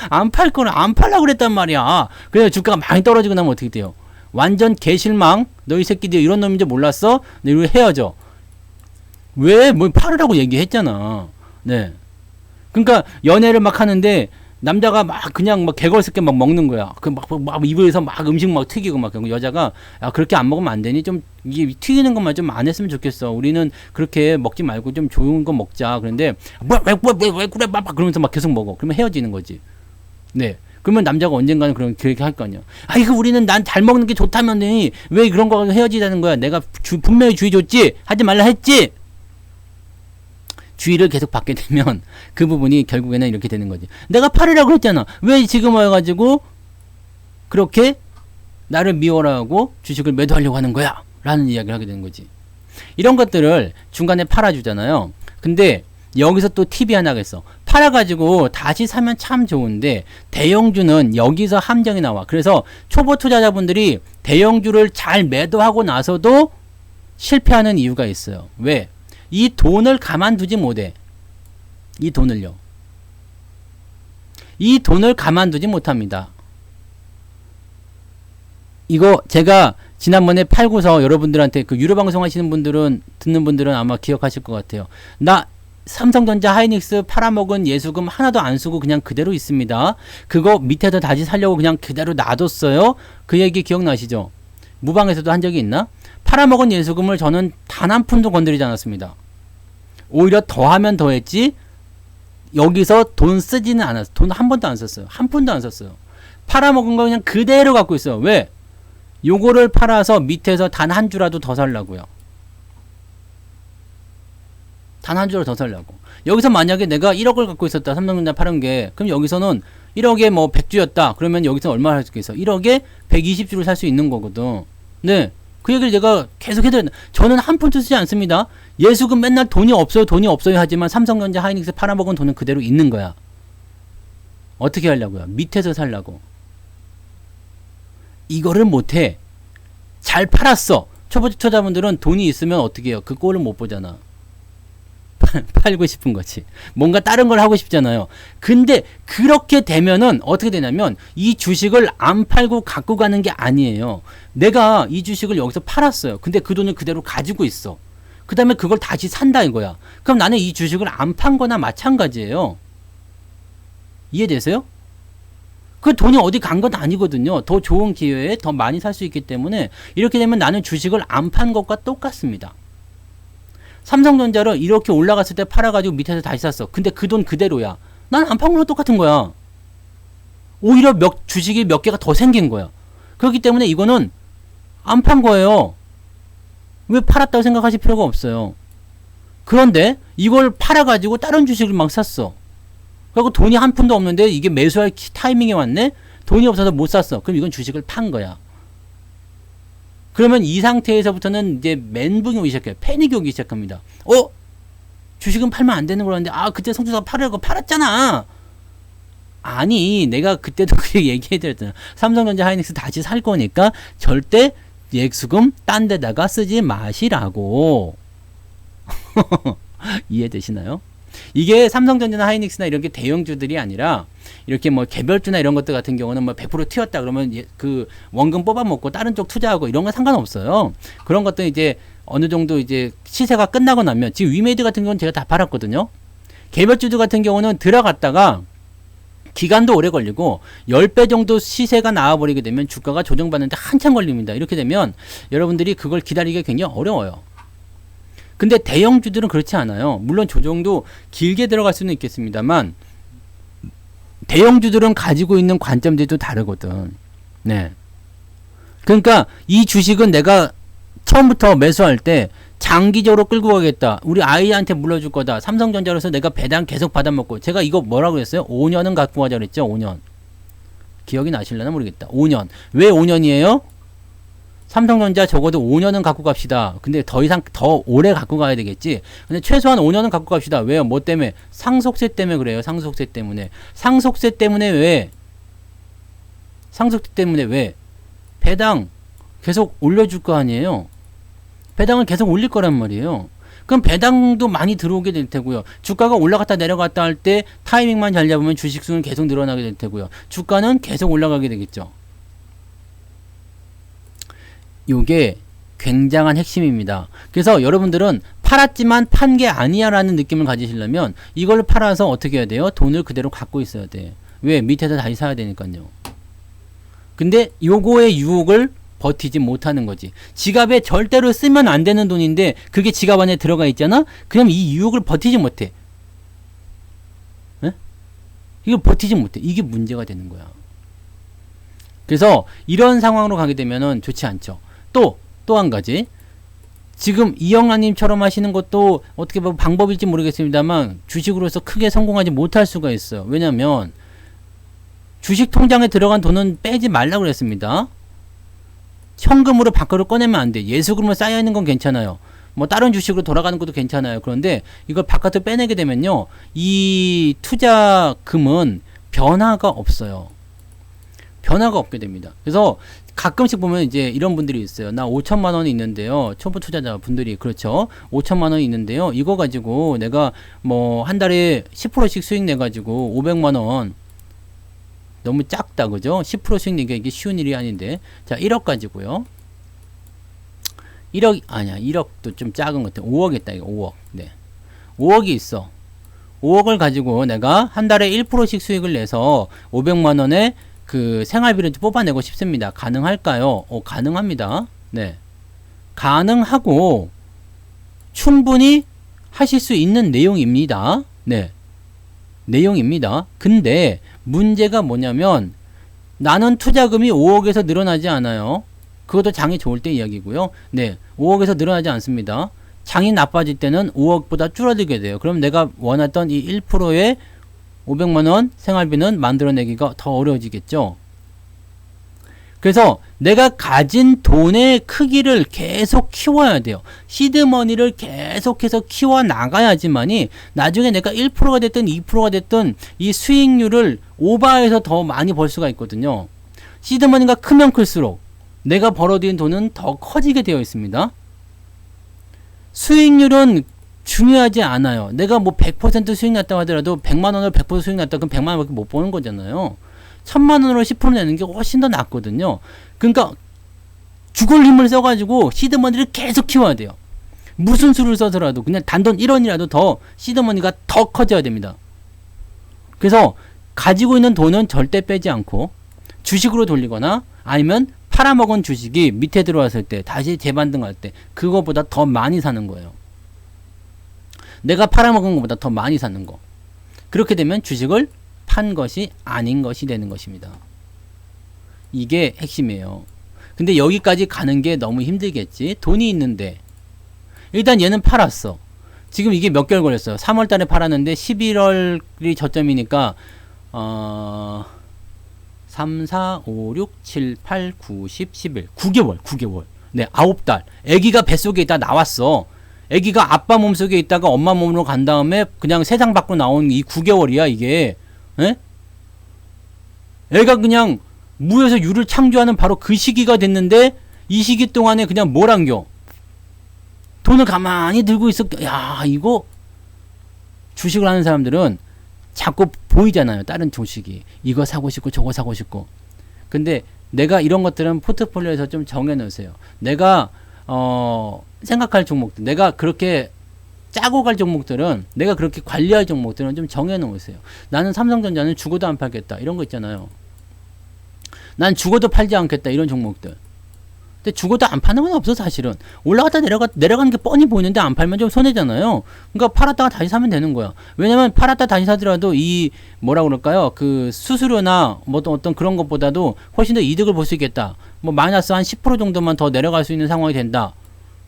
안 팔 거는 안 팔라고 그랬단 말이야. 그래서 주가가 많이 떨어지고 나면 어떻게 돼요? 완전 개실망. 너희 새끼들 이런 놈인지 몰랐어? 네, 이러고 헤어져. 왜? 뭐 팔으라고 얘기했잖아. 네. 그러니까 연애를 막 하는데 남자가 막 그냥 막 개걸스게 막 먹는 거야. 그 막 입에서 막 음식 막 튀기고 막 여자가 야 그렇게 안 먹으면 안 되니 좀 이게 튀기는 것만 좀 안 했으면 좋겠어. 우리는 그렇게 먹지 말고 좀 좋은 거 먹자. 그런데 왜 그래 막 그러면서 막 계속 먹어. 그러면 헤어지는 거지. 네. 그러면 남자가 언젠가는 그렇게 할 거 아니야. 이거 우리는 난 잘 먹는 게 좋다면은 왜 그런 거 헤어지자는 거야. 내가 분명히 주의 줬지. 하지 말라 했지. 주의를 계속 받게 되면 그 부분이 결국에는 이렇게 되는 거지. 내가 팔으라고 했잖아. 왜 지금 와가지고 그렇게 나를 미워라 하고 주식을 매도하려고 하는 거야. 라는 이야기를 하게 되는 거지. 이런 것들을 중간에 팔아주잖아요. 근데 여기서 또 팁이 하나가 있어. 팔아가지고 다시 사면 참 좋은데 대형주는 여기서 함정이 나와. 그래서 초보 투자자분들이 대형주를 잘 매도하고 나서도 실패하는 이유가 있어요. 왜? 이 돈을 가만두지 못해. 이 돈을요. 이 돈을 가만두지 못합니다. 이거 제가 지난번에 팔고서 여러분들한테 그 유료 방송 하시는 분들은 듣는 분들은 아마 기억하실 것 같아요. 나 삼성전자 하이닉스 팔아먹은 예수금 하나도 안 쓰고 그냥 그대로 있습니다. 그거 밑에서 다시 살려고 그냥 그대로 놔뒀어요. 그 얘기 기억나시죠? 무방에서도 한 적이 있나? 팔아먹은 예수금을 저는 단 한 푼도 건드리지 않았습니다. 오히려 더하면 더했지 여기서 돈 쓰지는 않았어요. 돈 한 번도 안 썼어요. 한 푼도 안 썼어요. 팔아먹은 거 그냥 그대로 갖고 있어요. 왜? 요거를 팔아서 밑에서 단 한 주라도 더 살라고요. 단 한 주라도 더 살라고. 여기서 만약에 내가 1억을 갖고 있었다. 삼성전자 파는 게. 그럼 여기서는 1억에 뭐 100주였다. 그러면 여기서 얼마 할 수 있어? 1억에 120주를 살 수 있는 거거든. 네. 그 얘기를 제가 계속 해드렸는데, 저는 한 푼도 쓰지 않습니다. 예수금 맨날 돈이 없어요, 돈이 없어요 하지만 삼성전자, 하이닉스 팔아먹은 돈은 그대로 있는 거야. 어떻게 하려고요? 밑에서 살라고. 이거를 못해. 잘 팔았어. 초보 투자자분들은 돈이 있으면 어떻게 해요? 그 꼴을 못 보잖아. 팔고 싶은 거지. 뭔가 다른 걸 하고 싶잖아요. 근데 그렇게 되면은 어떻게 되냐면 이 주식을 안 팔고 갖고 가는 게 아니에요. 내가 이 주식을 여기서 팔았어요. 근데 그 돈을 그대로 가지고 있어. 그 다음에 그걸 다시 산다 이거야. 그럼 나는 이 주식을 안 판 거나 마찬가지예요. 이해되세요? 그 돈이 어디 간 건 아니거든요. 더 좋은 기회에 더 많이 살 수 있기 때문에 이렇게 되면 나는 주식을 안 판 것과 똑같습니다. 삼성전자를 이렇게 올라갔을 때 팔아가지고 밑에서 다시 샀어. 근데 그 돈 그대로야. 난 안 판 거랑 똑같은 거야. 오히려 주식이 몇 개가 더 생긴 거야. 그렇기 때문에 이거는 안 판 거예요. 왜 팔았다고 생각하실 필요가 없어요. 그런데 이걸 팔아가지고 다른 주식을 막 샀어. 그리고 돈이 한 푼도 없는데 이게 매수할 타이밍에 왔네? 돈이 없어서 못 샀어. 그럼 이건 주식을 판 거야. 그러면 이 상태에서부터는 이제 멘붕이 오기 시작해요. 패닉이 오기 시작합니다. 주식은 팔면 안 되는 거라는데, 그때 성주사가 팔으라고 팔았잖아. 아니, 내가 그때도 그렇게 얘기해드렸잖아. 삼성전자, 하이닉스 다시 살 거니까 절대 예수금 딴 데다가 쓰지 마시라고. 이해되시나요? 이게 삼성전자나 하이닉스나 이렇게 대형주들이 아니라 이렇게 뭐 개별주나 이런 것들 같은 경우는 뭐 100% 튀었다 그러면 그 원금 뽑아먹고 다른 쪽 투자하고 이런 건 상관없어요. 그런 것도 이제 어느 정도 이제 시세가 끝나고 나면 지금 위메이드 같은 경우는 제가 다 팔았거든요. 개별주들 같은 경우는 들어갔다가 기간도 오래 걸리고 10배 정도 시세가 나와버리게 되면 주가가 조정받는데 한참 걸립니다. 이렇게 되면 여러분들이 그걸 기다리기가 굉장히 어려워요. 근데 대형주들은 그렇지 않아요. 물론 조정도 길게 들어갈 수는 있겠습니다만 대형주들은 가지고 있는 관점들도 다르거든. 네. 그러니까 이 주식은 내가 처음부터 매수할 때 장기적으로 끌고 가겠다. 우리 아이한테 물려줄 거다. 삼성전자로서 내가 배당 계속 받아먹고. 제가 이거 뭐라고 그랬어요? 5년은 갖고 가자 그랬죠? 5년. 기억이 나실려나 모르겠다. 5년. 왜 5년이에요? 삼성전자 적어도 5년은 갖고 갑시다. 근데 더 이상 더 오래 갖고 가야 되겠지. 근데 최소한 5년은 갖고 갑시다. 왜요? 뭐 때문에? 상속세 때문에 그래요. 상속세 때문에. 상속세 때문에 왜? 상속세 때문에 왜? 배당 계속 올려줄 거 아니에요. 배당을 계속 올릴 거란 말이에요. 그럼 배당도 많이 들어오게 될 테고요. 주가가 올라갔다 내려갔다 할 때 타이밍만 잘 잡으면 주식수는 계속 늘어나게 될 테고요. 주가는 계속 올라가게 되겠죠. 요게 굉장한 핵심입니다. 그래서 여러분들은 팔았지만 판 게 아니야 라는 느낌을 가지시려면 이걸 팔아서 어떻게 해야 돼요? 돈을 그대로 갖고 있어야 돼. 왜? 밑에서 다시 사야 되니까요. 근데 요거의 유혹을 버티지 못하는 거지. 지갑에 절대로 쓰면 안 되는 돈인데 그게 지갑 안에 들어가 있잖아? 그럼 이 유혹을 버티지 못해. 에? 이걸 버티지 못해. 이게 문제가 되는 거야. 그래서 이런 상황으로 가게 되면은 좋지 않죠. 또 한 가지. 지금 이영란님처럼 하시는 것도 어떻게 보면 방법일지 모르겠습니다만 주식으로서 크게 성공하지 못할 수가 있어요. 왜냐면 주식 통장에 들어간 돈은 빼지 말라고 그랬습니다. 현금으로 밖으로 꺼내면 안 돼. 예수금으로 쌓여있는 건 괜찮아요. 뭐 다른 주식으로 돌아가는 것도 괜찮아요. 그런데 이걸 바깥으로 빼내게 되면요. 이 투자금은 변화가 없어요. 변화가 없게 됩니다. 그래서 가끔씩 보면 이제 이런 분들이 있어요. 나 5천만 원이 있는데요. 초보 투자자 분들이 그렇죠. 5천만 원이 있는데요. 이거 가지고 내가 뭐 한 달에 10%씩 수익 내 가지고 500만 원 너무 작다 그죠? 10%씩 내기 이게 쉬운 일이 아닌데. 자, 1억 가지고요. 1억 아니야. 1억도 좀 작은 것 같아. 5억 있다 이거 5억. 네. 5억이 있어. 5억을 가지고 내가 한 달에 1%씩 수익을 내서 500만 원에 그 생활비를 뽑아내고 싶습니다. 가능할까요? 가능합니다. 네. 가능하고 충분히 하실 수 있는 내용입니다. 네. 내용입니다. 근데 문제가 뭐냐면 나는 투자금이 5억에서 늘어나지 않아요. 그것도 장이 좋을 때 이야기고요. 네. 5억에서 늘어나지 않습니다. 장이 나빠질 때는 5억보다 줄어들게 돼요. 그럼 내가 원했던 이 1%의 500만원 생활비는 만들어내기가 더 어려워지겠죠. 그래서 내가 가진 돈의 크기를 계속 키워야 돼요. 시드머니를 계속해서 키워 나가야지만이 나중에 내가 1%가 됐든 2%가 됐든 이 수익률을 오버해서 더 많이 벌 수가 있거든요. 시드머니가 크면 클수록 내가 벌어들인 돈은 더 커지게 되어 있습니다. 수익률은 중요하지 않아요. 내가 뭐 100% 수익 났다고 하더라도 100만 원으로 100% 수익 났다 그럼 100만 원밖에 못 버는 거잖아요. 1000만 원으로 10% 내는 게 훨씬 더 낫거든요. 그러니까 죽을 힘을 써가지고 시드머니를 계속 키워야 돼요. 무슨 수를 써서라도 그냥 단돈 1원이라도 더 시드머니가 더 커져야 됩니다. 그래서 가지고 있는 돈은 절대 빼지 않고 주식으로 돌리거나 아니면 팔아먹은 주식이 밑에 들어왔을 때 다시 재반등할 때 그거보다 더 많이 사는 거예요. 내가 팔아먹은 것보다 더 많이 사는 거. 그렇게 되면 주식을 판 것이 아닌 것이 되는 것입니다. 이게 핵심이에요. 근데 여기까지 가는 게 너무 힘들겠지. 돈이 있는데 일단 얘는 팔았어. 지금 이게 몇 개월 걸렸어요. 3월 달에 팔았는데 11월이 저점이니까 3, 4, 5, 6, 7, 8, 9, 10, 11 9개월 네 9달 애기가 뱃속에 있다 나왔어. 애기가 아빠 몸속에 있다가 엄마 몸으로 간 다음에 그냥 세상 밖으로 나온 이 9개월이야 이게. 에? 애가 그냥 무에서 유를 창조하는 바로 그 시기가 됐는데 이 시기 동안에 그냥 뭘 안겨? 돈을 가만히 들고 있어. 야 이거 주식을 하는 사람들은 자꾸 보이잖아요. 다른 주식이 이거 사고 싶고 저거 사고 싶고. 근데 내가 이런 것들은 포트폴리오에서 좀 정해놓으세요. 내가 생각할 종목들, 내가 그렇게 짜고 갈 종목들은, 내가 그렇게 관리할 종목들은 좀 정해놓으세요. 나는 삼성전자는 죽어도 안 팔겠다 이런 거 있잖아요. 난 죽어도 팔지 않겠다 이런 종목들. 근데 죽어도 안 파는 건 없어 사실은. 올라갔다 내려가는 게 뻔히 보이는데 안 팔면 좀 손해잖아요. 그러니까 팔았다가 다시 사면 되는 거야. 왜냐면 팔았다 다시 사더라도 이 뭐라 그럴까요? 그 수수료나 뭐 어떤 그런 것보다도 훨씬 더 이득을 볼 수 있겠다. 뭐 마이너스 한 10% 정도만 더 내려갈 수 있는 상황이 된다.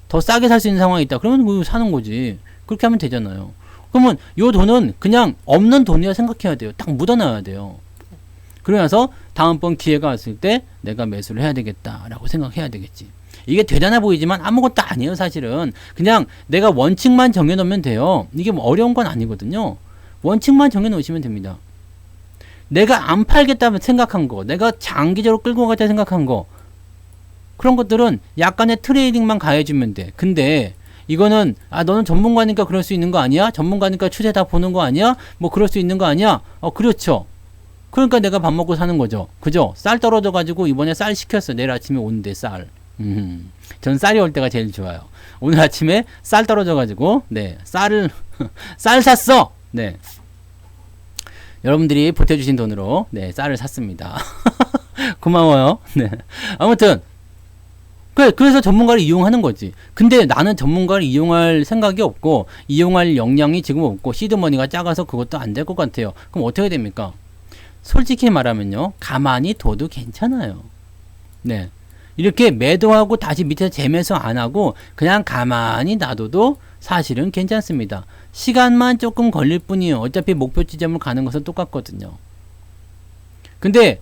더 싸게 살 수 있는 상황이 있다. 그러면 그거 사는 거지. 그렇게 하면 되잖아요. 그러면 요 돈은 그냥 없는 돈이라 생각해야 돼요. 딱 묻어놔야 돼요. 그러면서 다음번 기회가 왔을 때 내가 매수를 해야 되겠다라고 생각해야 되겠지. 이게 대단해 보이지만 아무것도 아니에요 사실은. 그냥 내가 원칙만 정해놓으면 돼요. 이게 뭐 어려운 건 아니거든요. 원칙만 정해놓으시면 됩니다. 내가 안 팔겠다고 생각한 거, 내가 장기적으로 끌고 가겠다 생각한 거, 그런 것들은 약간의 트레이딩만 가해주면 돼. 근데 이거는 너는 전문가니까 그럴 수 있는 거 아니야? 전문가니까 추세 다 보는 거 아니야? 뭐 그럴 수 있는 거 아니야? 그렇죠. 그러니까 내가 밥 먹고 사는 거죠. 그죠? 쌀 떨어져가지고 이번에 쌀 시켰어. 내일 아침에 오는데 쌀. 전 쌀이 올 때가 제일 좋아요. 오늘 아침에 쌀 떨어져가지고 네 쌀을 쌀 샀어. 네 여러분들이 보태주신 돈으로 네 쌀을 샀습니다. 고마워요. 네 아무튼 그래서 전문가를 이용하는 거지. 근데 나는 전문가를 이용할 생각이 없고 이용할 역량이 지금 없고 시드머니가 작아서 그것도 안 될 것 같아요. 그럼 어떻게 됩니까? 솔직히 말하면요, 가만히 둬도 괜찮아요. 네. 이렇게 매도하고 다시 밑에서 재매수 안 하고 그냥 가만히 놔둬도 사실은 괜찮습니다. 시간만 조금 걸릴 뿐이에요. 어차피 목표 지점을 가는 것은 똑같거든요. 근데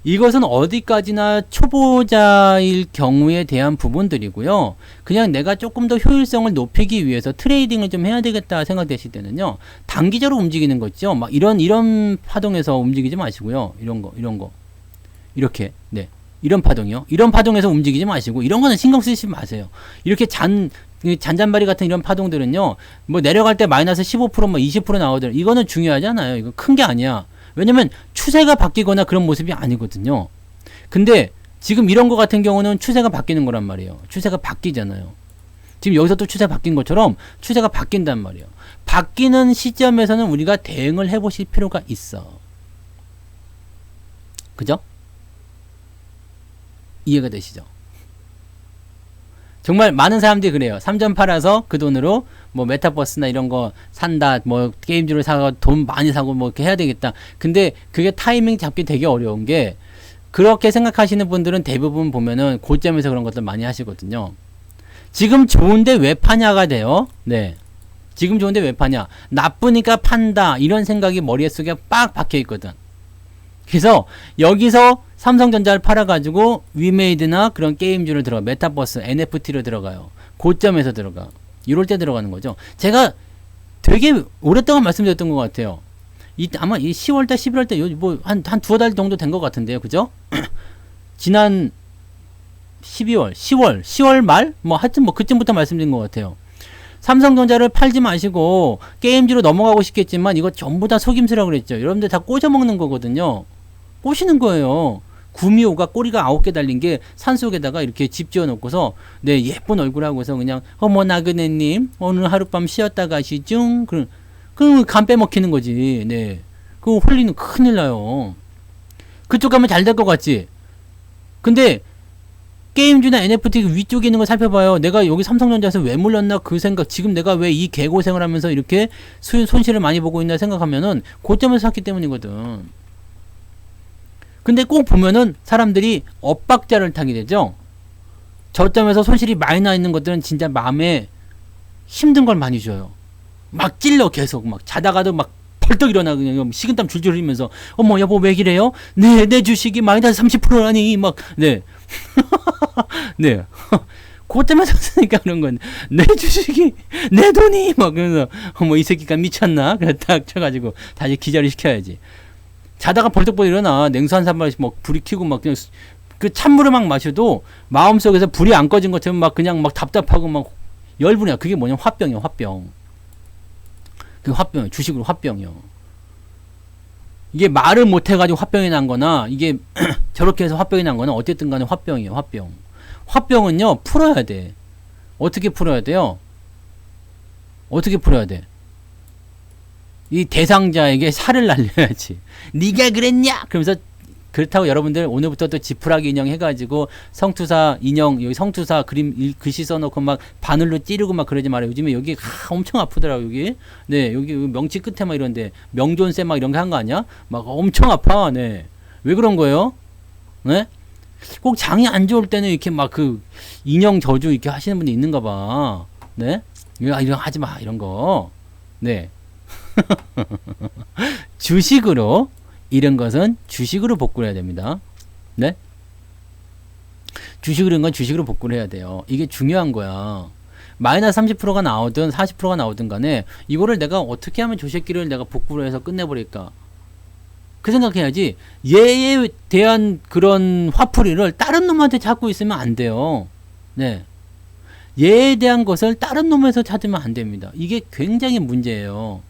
이것은 어디까지나 초보자일 경우에 대한 부분들이고요. 그냥 내가 조금 더 효율성을 높이기 위해서 트레이딩을 좀 해야 되겠다 생각되실 때는요. 단기적으로 움직이는 거 있죠. 막 이런 파동에서 움직이지 마시고요. 이런 거. 이렇게. 네. 이런 파동이요. 이런 파동에서 움직이지 마시고 이런 거는 신경 쓰지 마세요. 이렇게 잔잔바리 같은 이런 파동들은요. 뭐 내려갈 때 마이너스 15% 뭐 20% 나오더라도 이거는 중요하지 않아요. 이거 큰 게 아니야. 왜냐면 추세가 바뀌거나 그런 모습이 아니거든요. 근데 지금 이런 거 같은 경우는 추세가 바뀌는 거란 말이에요. 추세가 바뀌잖아요. 지금 여기서 또 추세가 바뀐 것처럼 추세가 바뀐단 말이에요. 바뀌는 시점에서는 우리가 대응을 해보실 필요가 있어. 그죠? 이해가 되시죠? 정말 많은 사람들이 그래요. 3점 팔아서 그 돈으로 뭐 메타버스나 이런 거 산다, 뭐 게임주를 사고 돈 많이 사고 뭐 이렇게 해야 되겠다. 근데 그게 타이밍 잡기 되게 어려운 게, 그렇게 생각하시는 분들은 대부분 보면은 고점에서 그런 것들 많이 하시거든요. 지금 좋은데 왜 파냐가 돼요. 네. 지금 좋은데 왜 파냐. 나쁘니까 판다. 이런 생각이 머릿속에 빡 박혀 있거든. 그래서 여기서 삼성전자를 팔아가지고 위메이드나 그런 게임주를 들어가, 메타버스, NFT로 들어가요. 고점에서 들어가. 이럴 때 들어가는 거죠. 제가 되게 오랫동안 말씀드렸던 것 같아요. 아마 이 10월달, 11월달, 뭐, 한 두어 달 정도 된 것 같은데요. 그죠? 지난 12월, 10월 말? 뭐, 하여튼 뭐, 그쯤부터 말씀드린 것 같아요. 삼성전자를 팔지 마시고, 게임주로 넘어가고 싶겠지만, 이거 전부 다 속임수라고 그랬죠. 여러분들 다 꽂아먹는 거거든요. 꼬시는 거예요. 구미호가 꼬리가 9개 달린 게 산속에다가 이렇게 집 지어 놓고서, 네, 예쁜 얼굴 하고서 그냥, 어머, 나그네님, 오늘 하룻밤 쉬었다 가시죠? 그럼 간 빼먹히는 거지. 네. 그거 홀리는 큰일 나요. 그쪽 가면 잘 될 것 같지? 근데, 게임주나 NFT 위쪽에 있는 거 살펴봐요. 내가 여기 삼성전자에서 왜 물렸나 그 생각, 지금 내가 왜 이 개고생을 하면서 이렇게 손실을 많이 보고 있나 생각하면은 고점에서 샀기 때문이거든. 근데 꼭 보면은 사람들이 엇박자를 타게 되죠. 저점에서 손실이 많이 나 있는 것들은 진짜 마음에 힘든 걸 많이 줘요. 막 찔러 계속 막 자다가도 막 벌떡 일어나 그냥 식은땀 줄줄 흘리면서 어머 여보 왜 이래요? 네, 내 주식이 마이너스 30%라니 막 네. 네. 고점에 샀으니까 그런 건 내 주식이 내 돈이 막 그러면서 어머 이 새끼가 미쳤나? 그래 딱 쳐가지고 다시 기절을 시켜야지. 자다가 벌떡 일어나 냉수 한 잔씩 막 불이 켜고 막 그냥 그 찬물을 막 마셔도 마음속에서 불이 안 꺼진 것처럼 막 그냥 막 답답하고 막 열분이야. 그게 뭐냐 화병이야 화병. 그 화병 주식으로 화병이요. 이게 말을 못 해가지고 화병이 난 거나 이게 저렇게 해서 화병이 난 거나 어쨌든 간에 화병이에요 화병. 화병은요 풀어야 돼. 어떻게 풀어야 돼요? 어떻게 풀어야 돼? 이 대상자에게 살을 날려야지. 네가 그랬냐? 그러면서 그렇다고 여러분들 오늘부터 또 지푸라기 인형 해가지고 성투사 인형 여기 성투사 그림 글씨 써놓고 막 바늘로 찌르고 막 그러지 말아요. 요즘에 여기 엄청 아프더라고 여기. 네 여기 명치 끝에 막 이런데 명존세 막 이런 거 한 거 아니야? 막 엄청 아파. 네 왜 그런 거예요? 네? 꼭 장이 안 좋을 때는 이렇게 막 그 인형 저주 이렇게 하시는 분이 있는가 봐. 네? 이런 하지 마 이런 거. 네. 주식으로 이런 것은 주식으로 복구를 해야 됩니다. 네? 주식으로 이런 건 주식으로 복구를 해야 돼요. 이게 중요한 거야. 마이너스 30%가 나오든 40%가 나오든 간에 이거를 내가 어떻게 하면 저 새끼를 내가 복구를 해서 끝내버릴까? 그 생각해야지. 얘에 대한 그런 화풀이를 다른 놈한테 찾고 있으면 안 돼요. 네. 얘에 대한 것을 다른 놈에서 찾으면 안 됩니다. 이게 굉장히 문제예요.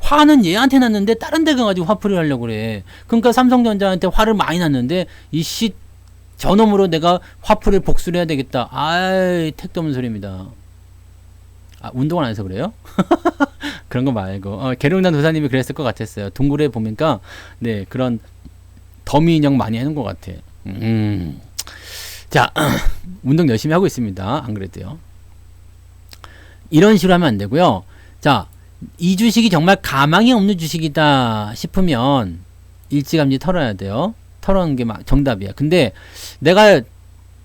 화는 얘한테 났는데 다른 데 가가지고 화풀이를 하려고 그래. 그러니까 삼성전자한테 화를 많이 났는데 이씨 저놈으로 내가 화풀이를 복수를 해야 되겠다. 아이 택도 없는 소리입니다. 아 운동을 안 해서 그래요? 그런 거 말고 계룡단 도사님이 그랬을 것 같았어요. 동굴에 보니까 네 그런 더미 인형 많이 해놓은 것 같아. 자 운동 열심히 하고 있습니다. 안 그래도요. 이런 식으로 하면 안 되고요. 자 이 주식이 정말 가망이 없는 주식이다 싶으면 일찌감치 털어야 돼요. 털어놓는 게 정답이야. 근데 내가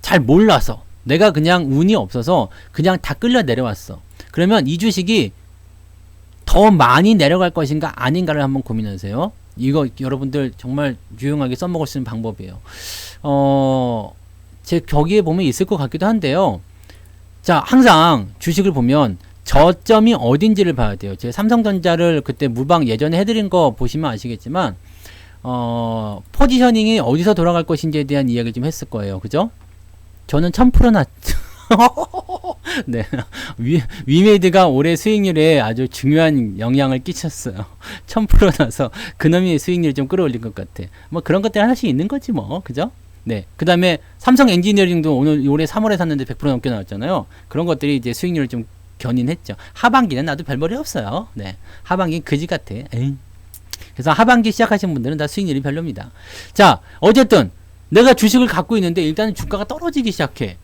잘 몰라서 내가 그냥 운이 없어서 그냥 다 끌려 내려왔어. 그러면 이 주식이 더 많이 내려갈 것인가 아닌가를 한번 고민하세요. 이거 여러분들 정말 유용하게 써먹을 수 있는 방법이에요. 제 거기에 보면 있을 것 같기도 한데요. 자 항상 주식을 보면 저점이 어딘지를 봐야 돼요. 제가 삼성전자를 그때 무방 예전에 해드린 거 보시면 아시겠지만 포지셔닝이 어디서 돌아갈 것인지에 대한 이야기를 좀 했을 거예요. 그죠? 저는 1000% 네. 위메이드가 올해 수익률에 아주 중요한 영향을 끼쳤어요. 1000% 나서 그놈이 수익률을 좀 끌어올린 것 같아. 뭐 그런 것들 하나씩 있는 거지 뭐. 그죠? 네. 그 다음에 삼성 엔지니어링도 올해 3월에 샀는데 100% 넘게 나왔잖아요. 그런 것들이 이제 수익률을 좀 견인했죠. 하반기는 나도 별볼이 없어요. 네. 하반기는 그지 같아. 에이. 그래서 하반기 시작하신 분들은 다 수익률이 별로입니다. 자, 어쨌든 내가 주식을 갖고 있는데 일단은 주가가 떨어지기 시작해.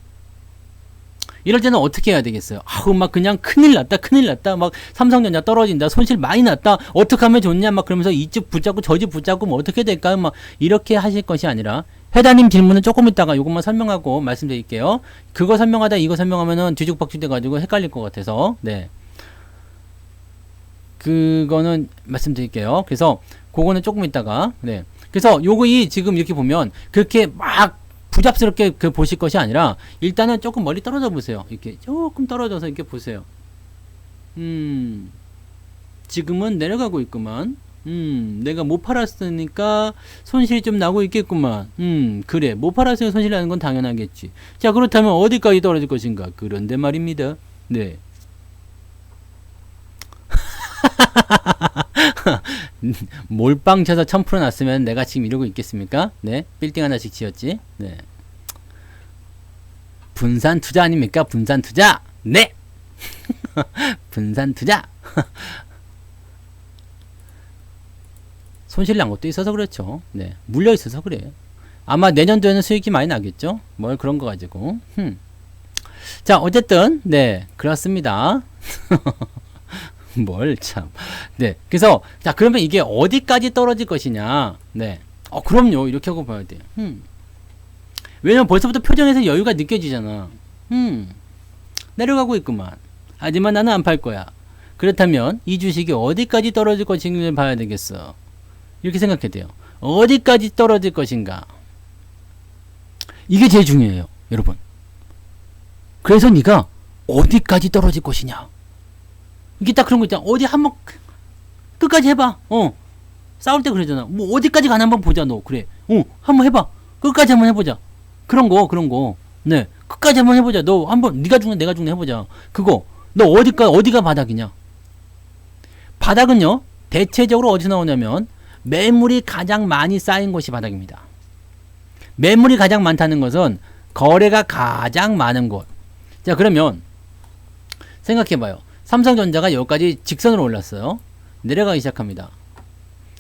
이럴 때는 어떻게 해야 되겠어요? 아우 막 그냥 큰일 났다 막 삼성전자 떨어진다 손실 많이 났다 어떻게 하면 좋냐 막 그러면서 이쪽 붙잡고 저집 붙잡고 뭐 어떻게 될까요? 막 이렇게 하실 것이 아니라 회다님 질문은 조금 있다가 이것만 설명하고 말씀드릴게요. 그거 설명하다 이거 설명하면은 뒤죽박죽 돼가지고 헷갈릴 것 같아서 네. 그거는 말씀드릴게요. 그래서 그거는 조금 있다가 네. 그래서 요거 이 지금 이렇게 보면 그렇게 막 부잡스럽게 그 보실 것이 아니라 일단은 조금 멀리 떨어져 보세요. 이렇게 조금 떨어져서 이렇게 보세요. 지금은 내려가고 있구만. 내가 못 팔았으니까 손실이 좀 나고 있겠구만. 그래. 못 팔았으니까 손실 나는 건 당연하겠지. 자, 그렇다면 어디까지 떨어질 것인가? 그런데 말입니다. 네. 몰빵 쳐서 1000% 났으면 내가 지금 이러고 있겠습니까? 네. 빌딩 하나씩 지었지. 네. 분산 투자 아닙니까? 분산 투자. 네. 분산 투자. 손실 난 것도 있어서 그렇죠. 네. 물려 있어서 그래. 아마 내년도에는 수익이 많이 나겠죠. 뭘 그런 거 가지고. 자, 어쨌든 네. 그렇습니다. 뭘 참. 네. 그래서 자, 그러면 이게 어디까지 떨어질 것이냐. 네. 그럼요. 이렇게 하고 봐야 돼. 왜냐면 벌써부터 표정에서 여유가 느껴지잖아. 내려가고 있구만. 하지만 나는 안 팔 거야. 그렇다면 이 주식이 어디까지 떨어질 것인지를 봐야 되겠어. 이렇게 생각해야 돼요. 어디까지 떨어질 것인가. 이게 제일 중요해요. 여러분. 그래서 네가 어디까지 떨어질 것이냐. 이게 딱 그런 거 있잖아. 어디 한번 끝까지 해봐. 싸울 때 그러잖아. 뭐 어디까지 가나 한번 보자 너. 그래. 한번 해봐. 끝까지 한번 해보자. 그런 거. 네. 끝까지 한번 해보자. 너 한번 네가 죽네 내가 죽네 해보자. 그거. 너 어디가 바닥이냐. 바닥은요. 대체적으로 어디서 나오냐면 매물이 가장 많이 쌓인 곳이 바닥입니다. 매물이 가장 많다는 것은 거래가 가장 많은 곳. 자, 그러면 생각해봐요. 삼성전자가 여기까지 직선으로 올랐어요. 내려가기 시작합니다.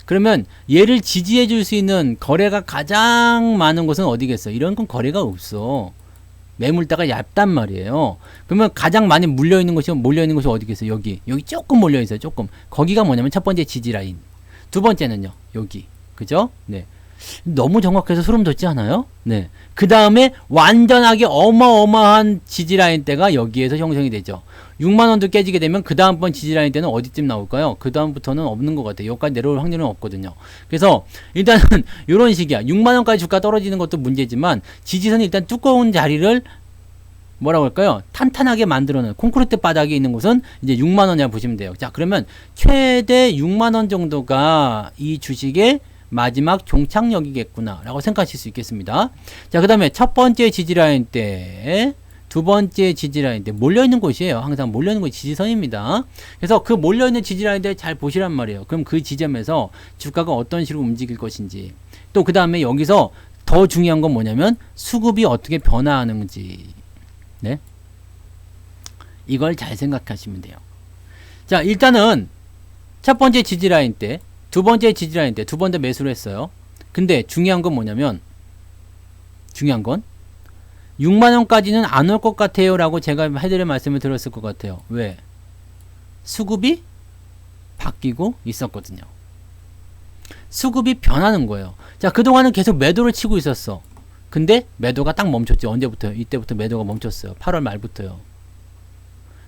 그러면 얘를 지지해 줄 수 있는 거래가 가장 많은 곳은 어디겠어? 이런 건 거래가 없어. 매물대가 얇단 말이에요. 그러면 가장 많이 몰려있는 곳이 어디겠어요? 여기 조금 몰려있어요. 조금. 거기가 뭐냐면 첫 번째 지지라인. 두 번째는요. 여기. 그죠? 네. 너무 정확해서 소름 돋지 않아요? 네. 그 다음에 완전하게 어마어마한 지지라인 대가 여기에서 형성이 되죠. 6만원도 깨지게 되면 그 다음번 지지라인 때는 어디쯤 나올까요? 그 다음부터는 없는 것 같아요. 여기까지 내려올 확률은 없거든요. 그래서 일단은 이런 식이야. 6만원까지 주가 떨어지는 것도 문제지만 지지선이 일단 두꺼운 자리를 뭐라고 할까요? 탄탄하게 만들어놓은 콘크리트 바닥에 있는 곳은 이제 6만원이라고 보시면 돼요. 자, 그러면 최대 6만원 정도가 이 주식의 마지막 종착역이겠구나 라고 생각하실 수 있겠습니다. 자, 그 다음에 첫 번째 지지라인 때, 두 번째 지지라인 때 몰려있는 곳이에요. 항상 몰려있는 곳이 지지선입니다. 그래서 그 몰려있는 지지라인 때 잘 보시란 말이에요. 그럼 그 지점에서 주가가 어떤 식으로 움직일 것인지, 또 그 다음에 여기서 더 중요한 건 뭐냐면 수급이 어떻게 변화하는지, 네, 이걸 잘 생각하시면 돼요. 자, 일단은 첫 번째 지지라인 때, 두 번째 지지라인 때 두 번 다 매수를 했어요. 근데 중요한 건 뭐냐면, 중요한 건 6만원까지는 안 올 것 같아요 라고 제가 해드릴 말씀을 드렸을 것 같아요. 왜? 수급이 바뀌고 있었거든요. 수급이 변하는 거예요. 자, 그동안은 계속 매도를 치고 있었어. 근데 매도가 딱 멈췄죠. 언제부터요? 이때부터 매도가 멈췄어요. 8월 말부터요.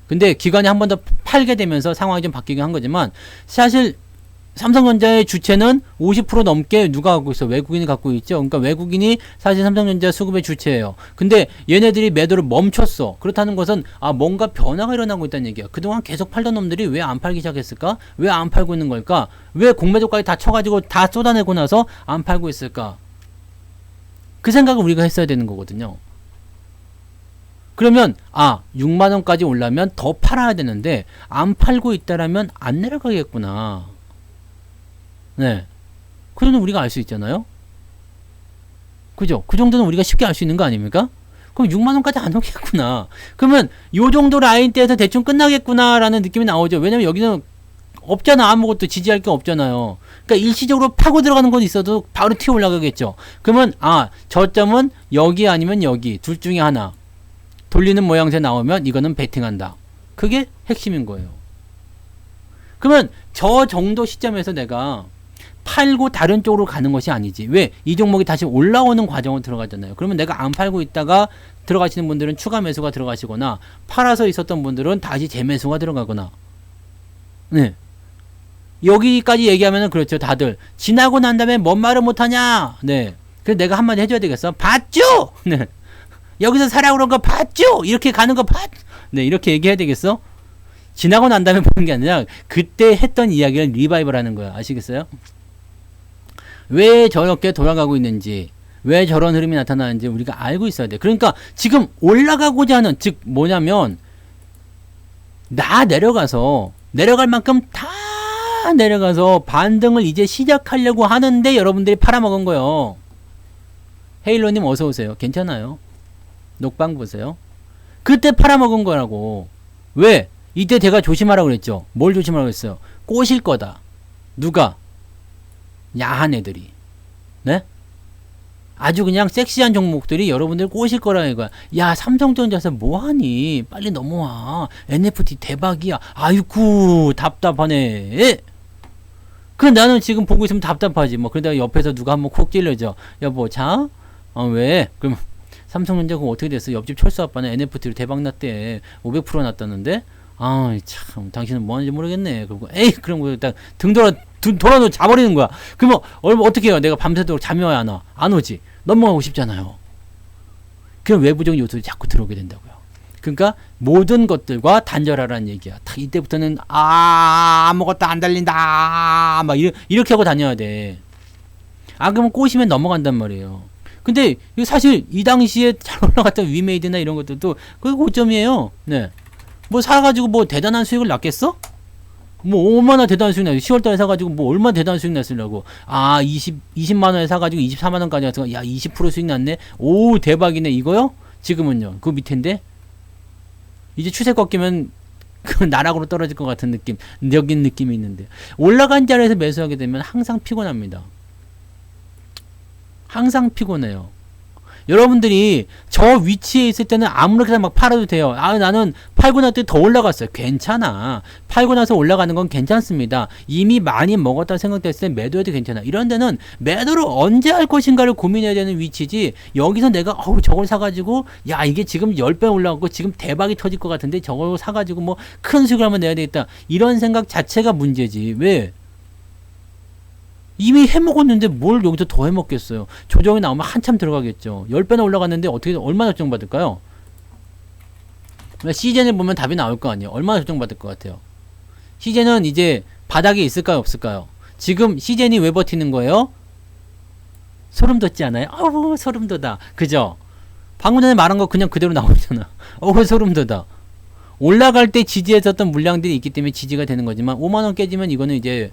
근데 기관이 한 번 더 팔게 되면서 상황이 좀 바뀌긴 한 거지만, 사실 삼성전자의 주체는 50% 넘게 누가 갖고 있어? 외국인이 갖고 있죠. 그러니까 외국인이 사실 삼성전자 수급의 주체예요. 근데 얘네들이 매도를 멈췄어. 그렇다는 것은 뭔가 변화가 일어나고 있다는 얘기야. 그동안 계속 팔던 놈들이 왜 안 팔기 시작했을까? 왜 안 팔고 있는 걸까? 왜 공매도까지 다 쳐가지고 다 쏟아내고 나서 안 팔고 있을까? 그 생각을 우리가 했어야 되는 거거든요. 그러면 6만원까지 올라면 더 팔아야 되는데 안 팔고 있다라면 안 내려가겠구나. 네. 그 정도는 우리가 알 수 있잖아요. 그죠? 그 정도는 우리가 쉽게 알 수 있는 거 아닙니까? 그럼 6만원까지 안 오겠구나. 그러면 요 정도 라인대에서 대충 끝나겠구나 라는 느낌이 나오죠. 왜냐면 여기는 없잖아. 아무것도 지지할 게 없잖아요. 그러니까 일시적으로 파고 들어가는 건 있어도 바로 튀어 올라가겠죠. 그러면 저점은 여기 아니면 여기 둘 중에 하나 돌리는 모양새 나오면 이거는 베팅한다. 그게 핵심인 거예요. 그러면 저 정도 시점에서 내가 팔고 다른 쪽으로 가는 것이 아니지. 왜? 이 종목이 다시 올라오는 과정을 들어가잖아요. 그러면 내가 안 팔고 있다가 들어가시는 분들은 추가 매수가 들어가시거나 팔아서 있었던 분들은 다시 재매수가 들어가거나, 네, 여기까지 얘기하면은 그렇죠. 다들 지나고 난 다음에 뭔 말을 못하냐. 네. 그래서 내가 한마디 해줘야 되겠어. 봤죠? 네. 여기서 사라고 그런 거 봤죠? 이렇게 가는 거 봤? 네. 이렇게 얘기해야 되겠어? 지나고 난 다음에 보는 게 아니라 그때 했던 이야기를 리바이벌 하는 거야. 아시겠어요? 왜 저렇게 돌아가고 있는지, 왜 저런 흐름이 나타나는지 우리가 알고 있어야 돼. 그러니까 지금 올라가고자 하는, 즉 뭐냐면 내려갈 만큼 다 내려가서 반등을 이제 시작하려고 하는데 여러분들이 팔아먹은 거예요. 헤일로님 어서 오세요. 괜찮아요. 녹방 보세요. 그때 팔아먹은 거라고. 왜? 이때 제가 조심하라고 그랬죠. 뭘 조심하라고 했어요? 꼬실 거다. 누가? 야한 애들이. 네? 아주 그냥 섹시한 종목들이 여러분들 꼬실 거라 이거야. 야, 삼성전자에서 뭐하니? 빨리 넘어와. NFT 대박이야. 아이쿠 답답하네. 그 나는 지금 보고 있으면 답답하지. 뭐 그러다가 옆에서 누가 한번 콕 찔러줘. 여보, 자, 왜? 그럼 삼성전자 그거 어떻게 됐어? 옆집 철수 아빠는 NFT로 대박 났대. 500% 났다는데. 아, 참, 당신은 뭐 하는지 모르겠네. 그리고 에이, 그런 거 딱 등 돌아놓고 자버리는 거야. 그러면 어떻게 해요? 내가 밤새도록 잠이 와야 안 와? 안 오지. 넘어가고 싶잖아요. 그럼 외부적인 요소들이 자꾸 들어오게 된다고요. 그러니까 모든 것들과 단절하라는 얘기야. 이때부터는 아무것도 안 달린다. 막 이렇게 하고 다녀야 돼. 그러면 꼬시면 넘어간단 말이에요. 근데 사실 이 당시에 잘 올라갔던 위메이드나 이런 것들도 그게 고점이에요. 네. 뭐 사가지고 뭐 대단한 수익을 났겠어? 뭐 얼마나 대단한 수익 났어? 10월달에 사가지고 뭐 얼마나 대단한 수익 났으려고? 20만 원에 사가지고 24만 원까지 가서 야 20% 수익 났네. 오 대박이네 이거요? 지금은요 그 밑인데 이제 추세 꺾이면 그 나락으로 떨어질 것 같은 느낌, 여긴 느낌이 있는데 올라간 자리에서 매수하게 되면 항상 피곤합니다. 항상 피곤해요. 여러분들이 저 위치에 있을 때는 아무렇게나 막 팔아도 돼요. 나는 팔고 났더니 더 올라갔어요. 괜찮아. 팔고 나서 올라가는 건 괜찮습니다. 이미 많이 먹었다 생각됐을 때 매도해도 괜찮아. 이런 데는 매도를 언제 할 것인가를 고민해야 되는 위치지. 여기서 내가 저걸 사가지고 야 이게 지금 10배 올라가고 지금 대박이 터질 것 같은데 저걸 사가지고 뭐 큰 수익을 한번 내야 되겠다. 이런 생각 자체가 문제지. 왜? 이미 해먹었는데 뭘 여기서 더 해먹겠어요. 조정이 나오면 한참 들어가겠죠. 10배나 올라갔는데 어떻게 얼마나 조정받을까요? 시젠을 보면 답이 나올 거 아니에요. 얼마나 조정받을 것 같아요. 시젠은 이제 바닥에 있을까요 없을까요? 지금 시젠이 왜 버티는 거예요? 소름 돋지 않아요? 소름 돋아. 그죠? 방금 전에 말한 거 그냥 그대로 나오잖아. 소름 돋아. 올라갈 때 지지했었던 물량들이 있기 때문에 지지가 되는 거지만 5만원 깨지면 이거는 이제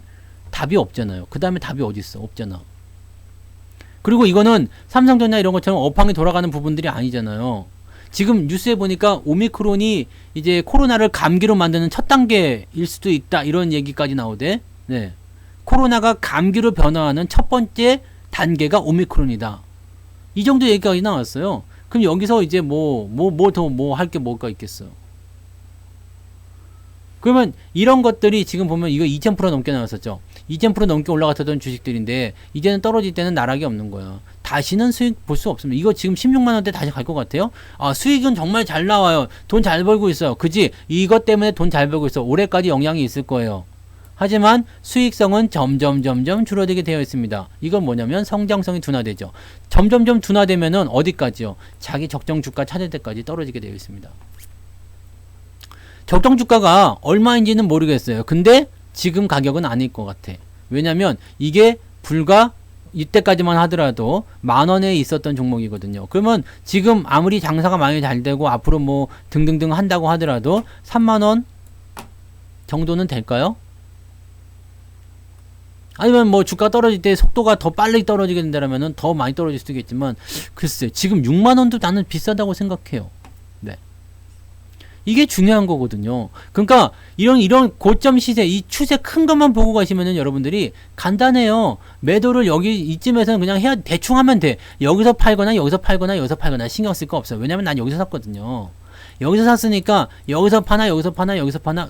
답이 없잖아요. 그 다음에 답이 어디 있어? 없잖아. 그리고 이거는 삼성전자 이런 것처럼 업황이 돌아가는 부분들이 아니잖아요. 지금 뉴스에 보니까 오미크론이 이제 코로나를 감기로 만드는 첫 단계일 수도 있다. 이런 얘기까지 나오대. 네. 코로나가 감기로 변화하는 첫 번째 단계가 오미크론이다. 이 정도 얘기까지 나왔어요. 그럼 여기서 이제 더 할 게 뭐가 있겠어요? 그러면 이런 것들이 지금 보면 이거 2000% 넘게 나왔었죠. 2000% 넘게 올라갔던 주식들인데 이제는 떨어질 때는 나락이 없는 거야. 다시는 수익 볼 수 없습니다. 이거 지금 16만원대 다시 갈 것 같아요? 수익은 정말 잘 나와요. 돈 잘 벌고 있어요. 그지? 이것 때문에 돈 잘 벌고 있어. 올해까지 영향이 있을 거예요. 하지만 수익성은 점점 줄어들게 되어 있습니다. 이건 뭐냐면 성장성이 둔화되죠. 점점 둔화되면은 어디까지요? 자기 적정 주가 찾을 때까지 떨어지게 되어 있습니다. 적정 주가가 얼마인지는 모르겠어요. 근데 지금 가격은 아닐 것 같아. 왜냐면 이게 불과 이때까지만 하더라도 10,000원에 있었던 종목이거든요. 그러면 지금 아무리 장사가 많이 잘 되고 앞으로 뭐 등등등 한다고 하더라도 30,000원 정도는 될까요? 아니면 뭐 주가 떨어질 때 속도가 더 빨리 떨어지게 된다면은 더 많이 떨어질 수도 있겠지만 글쎄 지금 60,000원도 나는 비싸다고 생각해요. 네. 이게 중요한 거거든요. 그러니까 이런 고점 시세, 이 추세 큰 것만 보고 가시면은 여러분들이 간단해요. 매도를 여기 이쯤에서는 그냥 대충 하면 돼. 여기서 팔거나 여기서 팔거나 신경 쓸 거 없어요. 왜냐면 난 여기서 샀거든요. 여기서 샀으니까 여기서 파나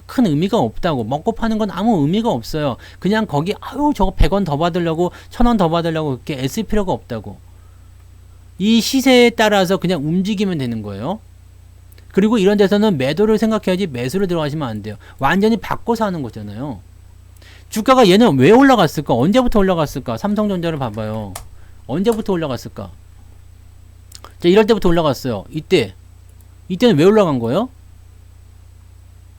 큰 의미가 없다고. 먹고 파는 건 아무 의미가 없어요. 그냥 거기 저거 100원 더 받으려고 1,000원 더 받으려고 그렇게 애쓸 필요가 없다고. 이 시세에 따라서 그냥 움직이면 되는 거예요. 그리고 이런 데서는 매도를 생각해야지 매수를 들어가시면 안 돼요. 완전히 바꿔서 하는 거잖아요. 주가가 얘는 왜 올라갔을까? 언제부터 올라갔을까? 삼성전자를 봐봐요. 언제부터 올라갔을까? 자, 이럴 때부터 올라갔어요. 이때는 왜 올라간 거예요?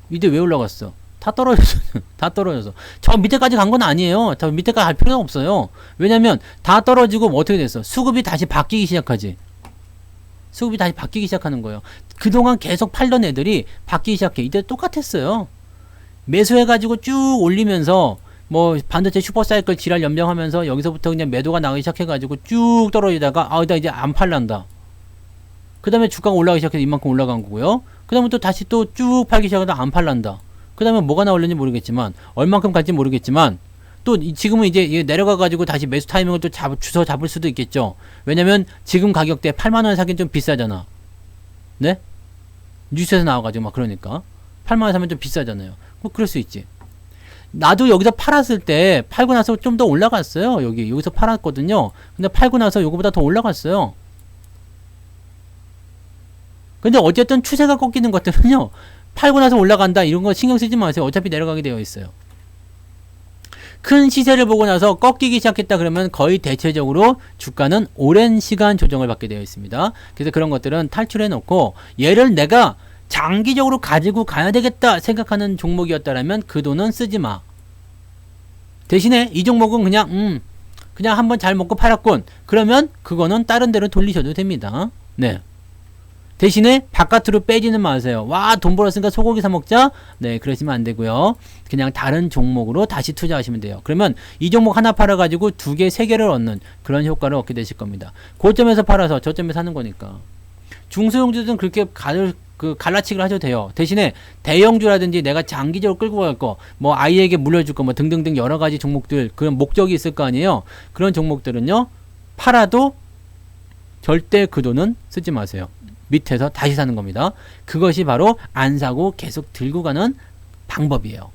이때 왜 올라갔어? 다 떨어졌어. 다 떨어져서. 저 밑에까지 간 건 아니에요. 저 밑에까지 갈 필요가 없어요. 왜냐면 다 떨어지고 뭐 어떻게 됐어? 수급이 다시 바뀌기 시작하지. 수급이 다시 바뀌기 시작하는 거예요. 그동안 계속 팔던 애들이 바뀌기 시작해. 이때 똑같았어요. 매수해가지고 쭉 올리면서 뭐 반도체 슈퍼사이클 지랄 연병하면서 여기서부터 그냥 매도가 나가기 시작해가지고 쭉 떨어지다가 나 이제 안 팔란다. 그 다음에 주가가 올라가기 시작해서 이만큼 올라간 거고요. 그 다음에 또 다시 또 쭉 팔기 시작하다 안 팔란다. 그 다음에 뭐가 나올는지 모르겠지만 얼만큼 갈지 모르겠지만 또 지금은 이제 내려가가지고 다시 매수 타이밍을 또 주워 잡을 수도 있겠죠. 왜냐면 지금 가격대 8만원에 사긴 좀 비싸잖아. 네? 뉴스에서 나와가지고 막 그러니까 8만원에 사면 좀 비싸잖아요. 뭐 그럴 수 있지. 나도 여기서 팔았을 때 팔고 나서 좀 더 올라갔어요. 여기서 팔았거든요. 근데 팔고 나서 요거보다 더 올라갔어요. 근데 어쨌든 추세가 꺾이는 것들은요, 팔고 나서 올라간다 이런 거 신경 쓰지 마세요. 어차피 내려가게 되어 있어요. 큰 시세를 보고 나서 꺾이기 시작했다 그러면 거의 대체적으로 주가는 오랜 시간 조정을 받게 되어 있습니다. 그래서 그런 것들은 탈출해 놓고, 얘를 내가 장기적으로 가지고 가야 되겠다 생각하는 종목이었다라면 그 돈은 쓰지 마. 대신에 이 종목은 그냥 한번 잘 먹고 팔았군. 그러면 그거는 다른 데로 돌리셔도 됩니다. 네. 대신에 바깥으로 빼지는 마세요. 와, 돈 벌었으니까 소고기 사 먹자? 네, 그러시면 안 되고요. 그냥 다른 종목으로 다시 투자하시면 돼요. 그러면 이 종목 하나 팔아가지고 2개, 3개를 얻는 그런 효과를 얻게 되실 겁니다. 고점에서 팔아서 저점에 사는 거니까. 중소형주들은 그렇게 갈라치기를 하셔도 돼요. 대신에 대형주라든지 내가 장기적으로 끌고 갈 거, 뭐 아이에게 물려줄 거, 뭐 등등등 여러 가지 종목들, 그런 목적이 있을 거 아니에요. 그런 종목들은요, 팔아도 절대 그 돈은 쓰지 마세요. 밑에서 다시 사는 겁니다. 그것이 바로 안 사고 계속 들고 가는 방법이에요.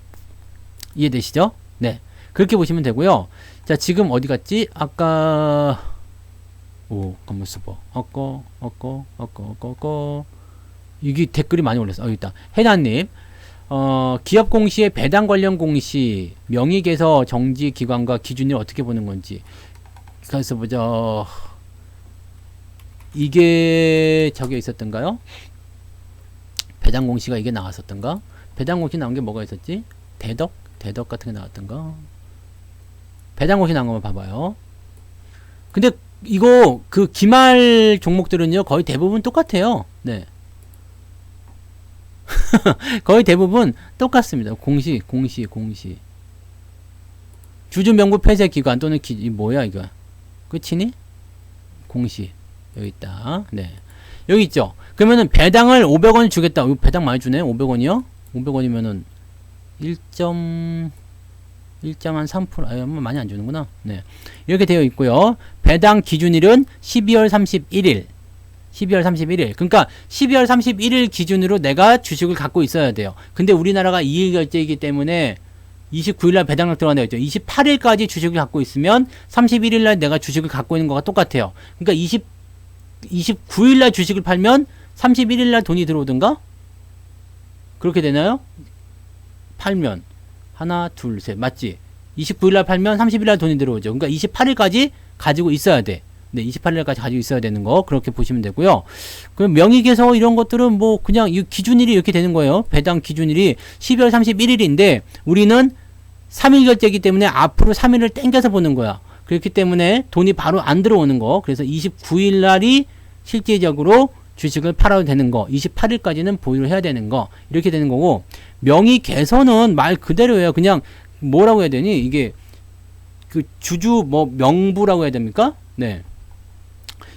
이해되시죠? 네. 그렇게 보시면 되고요. 자, 지금 어디 갔지? 아까 가만 있어봐. 이게 댓글이 많이 올랐어. 여기 있다. 해나님, 기업 공시의 배당 관련 공시, 명의개서 정지 기관과 기준을 어떻게 보는 건지. 그래서 보자. 이게 저게 있었던가요? 배당 공시가 이게 나왔었던가? 배당 공시 나온 게 뭐가 있었지? 대덕 같은 게 나왔던가? 배당 공시 나온 거만 봐봐요. 근데 이거 기말 종목들은요 거의 대부분 똑같아요. 네. 거의 대부분 똑같습니다. 공시. 주주명부 폐쇄 기관 또는 뭐야 이거? 끝이니? 공시. 여기 있다. 네. 여기 있죠. 그러면은 배당을 500원 주겠다. 이거 배당 많이 주네. 500원이요? 500원이면은 1.3%. 많이 안 주는구나. 네. 이렇게 되어 있고요. 배당 기준일은 12월 31일. 12월 31일. 그러니까 12월 31일 기준으로 내가 주식을 갖고 있어야 돼요. 근데 우리나라가 2일 결제이기 때문에 29일날 배당락 들어간다고 했죠. 28일까지 주식을 갖고 있으면 31일날 내가 주식을 갖고 있는 거가 똑같아요. 그러니까 29일날 주식을 팔면 31일날 돈이 들어오든가? 그렇게 되나요? 팔면 하나 둘 셋 맞지? 29일날 팔면 30일날 돈이 들어오죠. 그러니까 28일까지 가지고 있어야 돼. 네, 28일까지 가지고 있어야 되는 거 그렇게 보시면 되고요. 그럼 명의개서 이런 것들은 뭐 그냥 이 기준일이 이렇게 되는 거예요. 배당 기준일이 12월 31일인데 우리는 3일 결제이기 때문에 앞으로 3일을 땡겨서 보는 거야. 그렇기 때문에 돈이 바로 안 들어오는 거. 그래서 29일 날이 실제적으로 주식을 팔아도 되는 거, 28일까지는 보유를 해야 되는 거, 이렇게 되는 거고, 명의 개선은 말 그대로예요. 그냥 뭐라고 해야 되니? 이게 주주 명부라고 해야 됩니까? 네.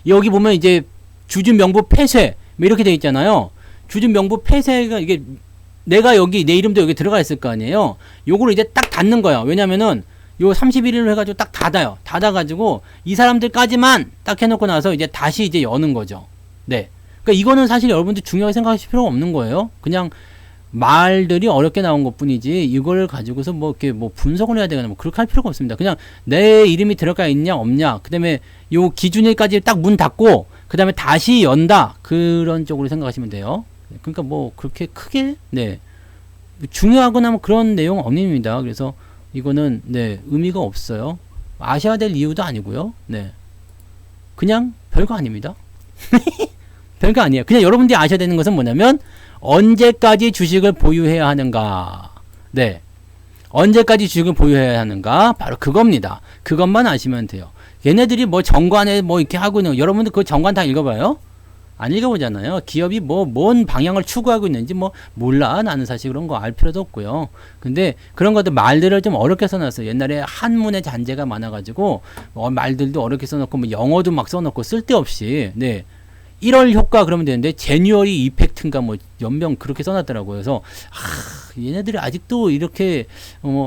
여기 보면 이제 주주 명부 폐쇄 이렇게 돼 있잖아요. 주주 명부 폐쇄가 이게 내가 여기 내 이름도 여기 들어가 있을 거 아니에요. 요거를 이제 딱 닫는 거예요. 왜냐면은 요 31일로 해가지고 딱 닫아요. 닫아가지고 이 사람들까지만 딱 해놓고 나서 이제 다시 이제 여는 거죠. 네. 그러니까 이거는 사실 여러분들 중요하게 생각하실 필요가 없는 거예요. 그냥 말들이 어렵게 나온 것 뿐이지 이걸 가지고서 이렇게 분석을 해야 되거나 그렇게 할 필요가 없습니다. 그냥 내 이름이 들어가 있냐 없냐 그 다음에 요 기준일까지 딱 문 닫고 그 다음에 다시 연다 그런 쪽으로 생각하시면 돼요. 그러니까 그렇게 크게 네 중요하거나 그런 내용 없습니다. 그래서 이거는 네, 의미가 없어요. 아셔야 될 이유도 아니고요. 네. 그냥 별거 아닙니다. 별거 아니에요. 그냥 여러분들이 아셔야 되는 것은 뭐냐면 언제까지 주식을 보유해야 하는가. 네. 언제까지 주식을 보유해야 하는가? 바로 그겁니다. 그것만 아시면 돼요. 얘네들이 뭐 정관에 뭐 이렇게 하고 있는, 여러분들 그 정관 다 읽어봐요? 안 읽어보잖아요. 기업이 뭐, 뭔 방향을 추구하고 있는지 뭐, 몰라. 나는 사실 그런 거 알 필요도 없고요. 근데 그런 것들 말들을 좀 어렵게 써놨어요. 옛날에 한문의 잔재가 많아가지고, 말들도 어렵게 써놓고, 뭐, 영어도 막 써놓고, 쓸데없이, 네. 1월 효과 그러면 되는데, 제뉴얼이 이펙트인가 뭐, 연명 그렇게 써놨더라고요. 그래서, 얘네들이 아직도 이렇게,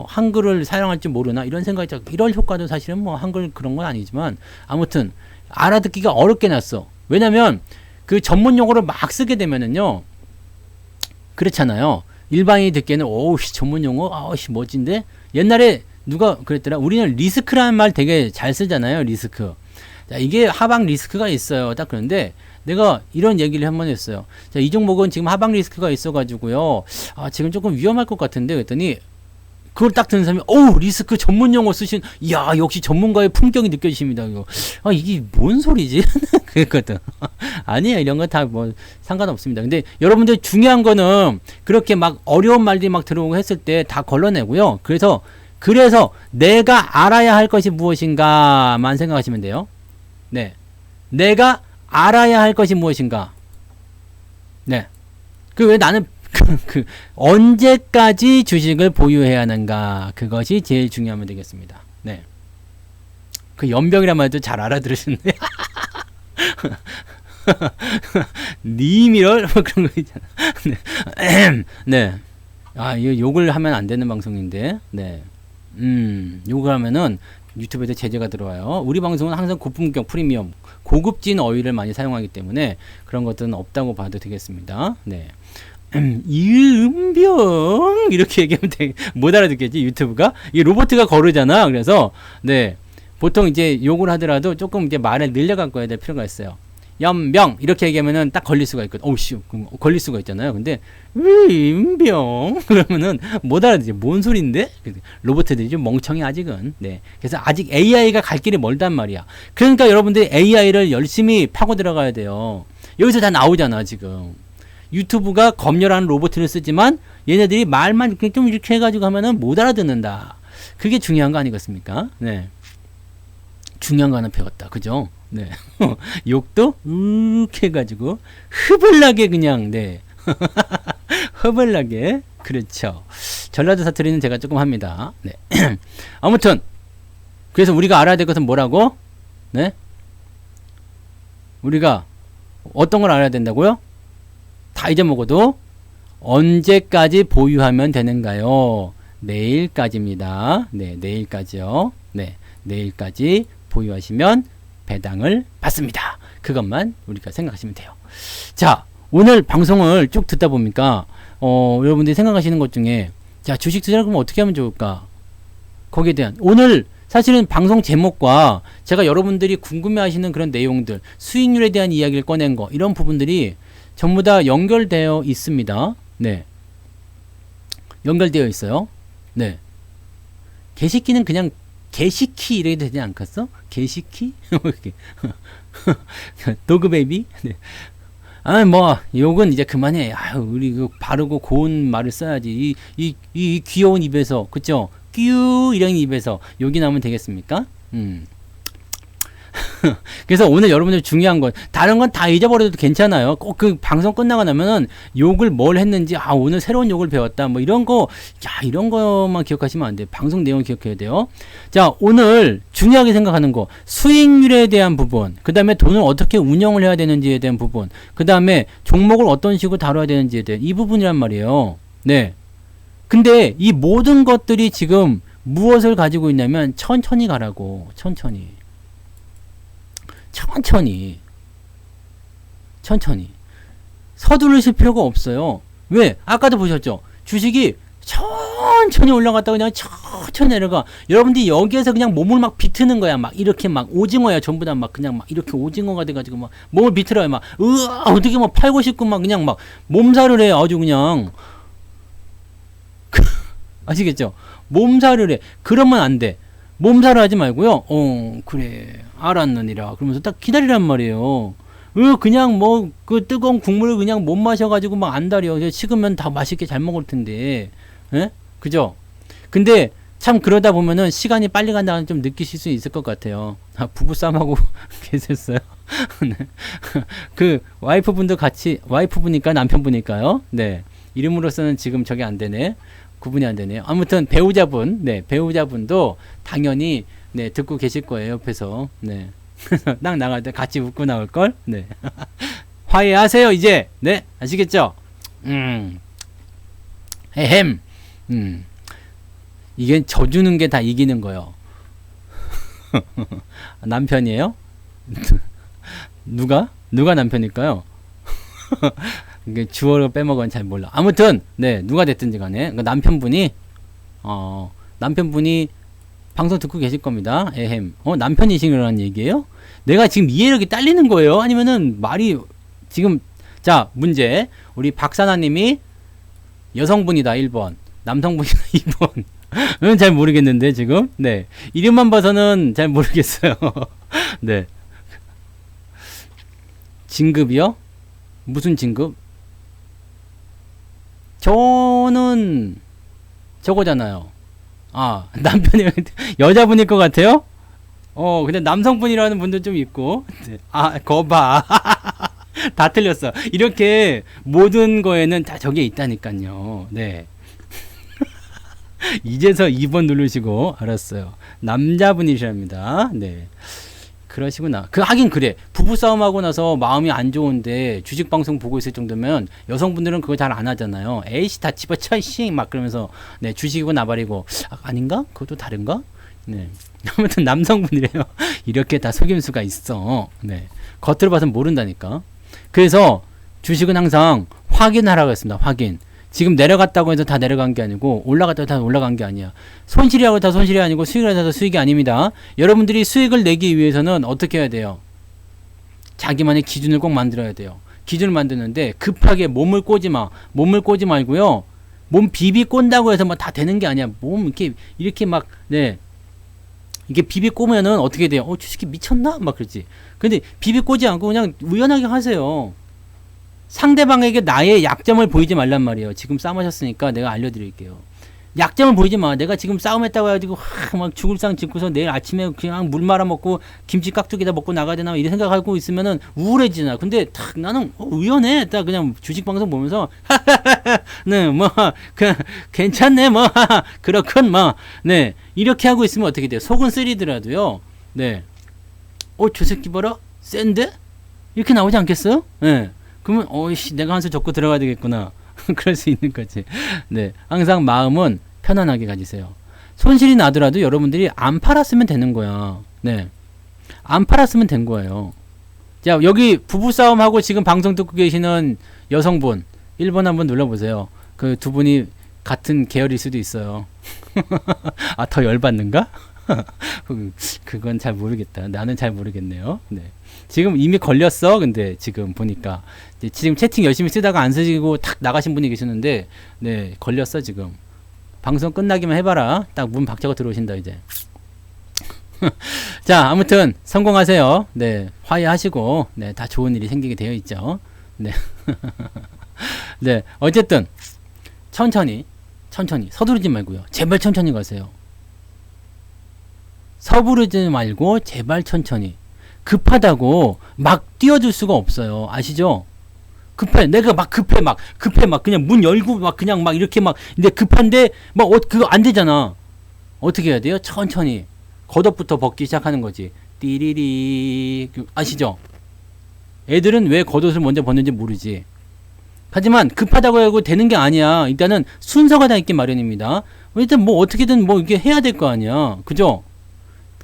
한글을 사용할 줄 모르나? 이런 생각이 들 1월 효과도 사실은 뭐, 한글 그런 건 아니지만, 아무튼, 알아듣기가 어렵게 났어. 왜냐면, 그 전문 용어를 막 쓰게 되면은요, 그렇잖아요. 일반인이 듣기에는, 오우씨, 전문 용어, 아우씨, 멋진데? 옛날에 누가 그랬더라? 우리는 리스크라는 말 되게 잘 쓰잖아요, 리스크. 자, 이게 하방 리스크가 있어요. 딱 그런데, 내가 이런 얘기를 한번 했어요. 자, 이 종목은 지금 하방 리스크가 있어가지고요, 지금 조금 위험할 것 같은데, 그랬더니, 그걸 딱 듣는 사람이, 어우, 리스크 전문 용어 쓰신, 이야, 역시 전문가의 품격이 느껴지십니다. 이거. 이게 뭔 소리지? 그랬거든. 아니에요. 이런 거 다 뭐 상관없습니다. 근데 여러분들 중요한 거는 그렇게 막 어려운 말들이 막 들어오고 했을 때 다 걸러내고요. 그래서 내가 알아야 할 것이 무엇인가만 생각하시면 돼요. 네. 내가 알아야 할 것이 무엇인가. 네. 왜 나는 언제까지 주식을 보유해야 하는가. 그것이 제일 중요하면 되겠습니다. 네. 그 연병이란 말도 잘 알아들으시는데. 니미럴? 그런 거 있잖아. 네. 네. 이거 욕을 하면 안 되는 방송인데. 네. 욕을 하면은 유튜브에도 제재가 들어와요. 우리 방송은 항상 고품격 프리미엄, 고급진 어휘를 많이 사용하기 때문에 그런 것들은 없다고 봐도 되겠습니다. 네. 이은병 이렇게 얘기하면 못 알아듣겠지 유튜브가. 이게 로봇가 거르잖아. 그래서 네 보통 이제 욕을 하더라도 조금 이제 말을 늘려갖고 해야 될 필요가 있어요. 연병 이렇게 얘기하면은 딱 걸릴 수가 있거든. 오우씨 걸릴 수가 있잖아요. 근데 은병 그러면은 못 알아듣지. 뭔 소린데? 로봇들이 좀 멍청이 아직은. 네. 그래서 아직 AI가 갈 길이 멀단 말이야. 그러니까 여러분들이 AI를 열심히 파고 들어가야 돼요. 여기서 다 나오잖아 지금. 유튜브가 검열하는 로봇을 쓰지만 얘네들이 말만 이렇게 좀 이렇게 해가지고 하면은 못 알아듣는다. 그게 중요한 거 아니겠습니까? 네. 중요한 거 하나 배웠다. 그죠? 네. 욕도 이렇게 해가지고 흐블나게 그냥 네. 흐블나게 그렇죠. 전라도 사투리는 제가 조금 합니다. 네. 아무튼 그래서 우리가 알아야 될 것은 뭐라고? 네. 우리가 어떤 걸 알아야 된다고요? 다 잊어먹어도 언제까지 보유하면 되는가요? 내일까지입니다. 네, 내일까지요. 네, 내일까지 보유하시면 배당을 받습니다. 그것만 우리가 생각하시면 돼요. 자, 오늘 방송을 쭉 듣다 보니까 여러분들이 생각하시는 것 중에 자, 주식 투자를 그럼 어떻게 하면 좋을까? 거기에 대한 오늘 사실은 방송 제목과 제가 여러분들이 궁금해하시는 그런 내용들, 수익률에 대한 이야기를 꺼낸 거 이런 부분들이 전부 다 연결되어 있습니다. 네. 연결되어 있어요. 네. 게시키는 그냥 게시키 이래도 되지 않겠어? 게시키? 도그베이비? 네. 뭐, 욕은 이제 그만해. 우리 그 바르고 고운 말을 써야지. 이 귀여운 입에서, 그쵸? 끼우, 이런 입에서 욕이 나오면 되겠습니까? 그래서 오늘 여러분들 중요한 건 다른 건 다 잊어버려도 괜찮아요. 꼭 그 방송 끝나고 나면은 욕을 뭘 했는지 오늘 새로운 욕을 배웠다 뭐 이런 거 이런 거만 기억하시면 안 돼요. 방송 내용 기억해야 돼요. 자, 오늘 중요하게 생각하는 거 수익률에 대한 부분, 그 다음에 돈을 어떻게 운영을 해야 되는지에 대한 부분, 그 다음에 종목을 어떤 식으로 다뤄야 되는지에 대한 이 부분이란 말이에요. 네. 근데 이 모든 것들이 지금 무엇을 가지고 있냐면 천천히 가라고. 천천히 서두르실 필요가 없어요. 왜? 아까도 보셨죠? 주식이 천천히 올라갔다가 그냥 천천히 내려가. 여러분들이 여기에서 그냥 몸을 막 비트는 거야. 막 이렇게 막 오징어야. 전부 다 막 그냥 막 이렇게 오징어가 돼가지고 막 몸을 비틀어요. 막 어떻게 막 팔고 싶고 막 그냥 막 몸살을 해요. 아주 그냥 아시겠죠? 몸살을 해. 그러면 안 돼. 몸살을 하지 말고요. 그래. 알았느니라. 그러면서 딱 기다리란 말이에요. 그냥 뭐, 그 뜨거운 국물을 그냥 못 마셔가지고 막 안달이요. 식으면 다 맛있게 잘 먹을 텐데. 예? 그죠? 근데 참 그러다 보면은 시간이 빨리 간다는 좀 느끼실 수 있을 것 같아요. 부부싸움하고 계셨어요? 네. 그 와이프분도 같이, 와이프분이니까 남편분이니까요. 네. 이름으로서는 지금 저게 안 되네. 구분이 안 되네요. 아무튼 배우자분, 네. 배우자분도 당연히 네, 듣고 계실 거예요, 옆에서. 네. 딱 나갈 때 같이 웃고 나올 걸. 네. 화해하세요, 이제. 네. 아시겠죠? 에헴. 이게 져주는 게 다 이기는 거예요. 남편이에요? 누가 남편일까요? 이게 주어를 빼먹으면 잘 몰라. 아무튼 네, 누가 됐든지 간에 그러니까 남편분이 방송 듣고 계실 겁니다. 에헴. 남편이시라는 얘기예요? 내가 지금 이해력이 딸리는 거예요? 아니면은 말이 지금 자, 문제. 우리 박사나님이 여성분이다 1번. 남성분이다 2번. 은 잘 모르겠는데 지금. 네. 이름만 봐서는 잘 모르겠어요. 네. 진급이요? 무슨 진급? 저는 저거잖아요. 남편이 여자분일 것 같아요? 근데 남성분이라는 분도 좀 있고. 네. 거봐. 다 틀렸어. 이렇게 모든 거에는 다 저게 있다니까요. 네. 이제서 2번 누르시고 알았어요. 남자분이시랍니다. 네. 그러시구나. 하긴 그래. 부부싸움하고 나서 마음이 안 좋은데 주식 방송 보고 있을 정도면 여성분들은 그거 잘 안 하잖아요. 에이씨 다 집어쳐 씨 막 그러면서 네, 주식이고 나발이고 아닌가? 그것도 다른가? 네. 아무튼 남성분이래요. 이렇게 다 속임수가 있어. 네. 겉으로 봐서는 모른다니까. 그래서 주식은 항상 확인하라고 했습니다. 확인. 지금 내려갔다고 해서 다 내려간 게 아니고 올라갔다고 다 올라간 게 아니야. 손실이라고 다 손실이 아니고 수익이라고 해서 수익이 아닙니다. 여러분들이 수익을 내기 위해서는 어떻게 해야 돼요? 자기만의 기준을 꼭 만들어야 돼요. 기준을 만드는데 급하게 몸을 꼬지 마. 몸을 꼬지 말고요. 몸 비비 꼰다고 해서 뭐 다 되는 게 아니야. 몸 이렇게 막 네. 이게 비비 꼬면은 어떻게 돼요? 주식이 미쳤나? 막 그러지. 근데 비비 꼬지 않고 그냥 우연하게 하세요. 상대방에게 나의 약점을 보이지 말란 말이에요. 지금 싸움하셨으니까 내가 알려드릴게요. 약점을 보이지 마. 내가 지금 싸움했다고 해가지고 막 죽을 상 짓고서 내일 아침에 그냥 물 말아 먹고 김치 깍두기다 먹고 나가야 되나 이런 생각하고 있으면은 우울해지나. 근데 탁 나는 우연해. 딱 그냥 주식 방송 보면서 네, 뭐 괜찮네. 뭐 그렇군 뭐 네, 이렇게 하고 있으면 어떻게 돼요? 속은 쓰리더라도요. 네. 저 새끼 봐라. 센데? 이렇게 나오지 않겠어요? 네. 그러면 내가 한 수 적고 들어가야 되겠구나. 그럴 수 있는 거지. 네, 항상 마음은 편안하게 가지세요. 손실이 나더라도 여러분들이 안 팔았으면 되는 거야. 네, 안 팔았으면 된 거예요. 자, 여기 부부싸움하고 지금 방송 듣고 계시는 여성분 1번 한번 눌러보세요. 그 두 분이 같은 계열일 수도 있어요. 더 열받는가? 그건 잘 모르겠다. 나는 잘 모르겠네요. 네. 지금 이미 걸렸어. 근데 지금 보니까 지금 채팅 열심히 쓰다가 안 쓰시고 탁 나가신 분이 계시는데 네, 걸렸어 지금. 방송 끝나기만 해봐라. 딱 문 박차고 들어오신다 이제. 자, 아무튼 성공하세요. 네, 화해하시고 네, 다 좋은 일이 생기게 되어 있죠. 네. 네, 어쨌든 천천히 서두르지 말고요. 제발 천천히 가세요. 서두르지 말고 제발 천천히. 급하다고 막 뛰어들 수가 없어요. 아시죠? 급해. 내가 막 급해 그냥 문 열고 막 그냥 막 이렇게 막 근데 급한데 막 그거 안 되잖아. 어떻게 해야 돼요? 천천히 겉옷부터 벗기 시작하는 거지. 띠리리. 아시죠? 애들은 왜 겉옷을 먼저 벗는지 모르지. 하지만 급하다고 하고 되는 게 아니야. 일단은 순서가 다 있기 마련입니다. 일단 뭐 어떻게든 뭐 이게 해야 될 거 아니야. 그죠?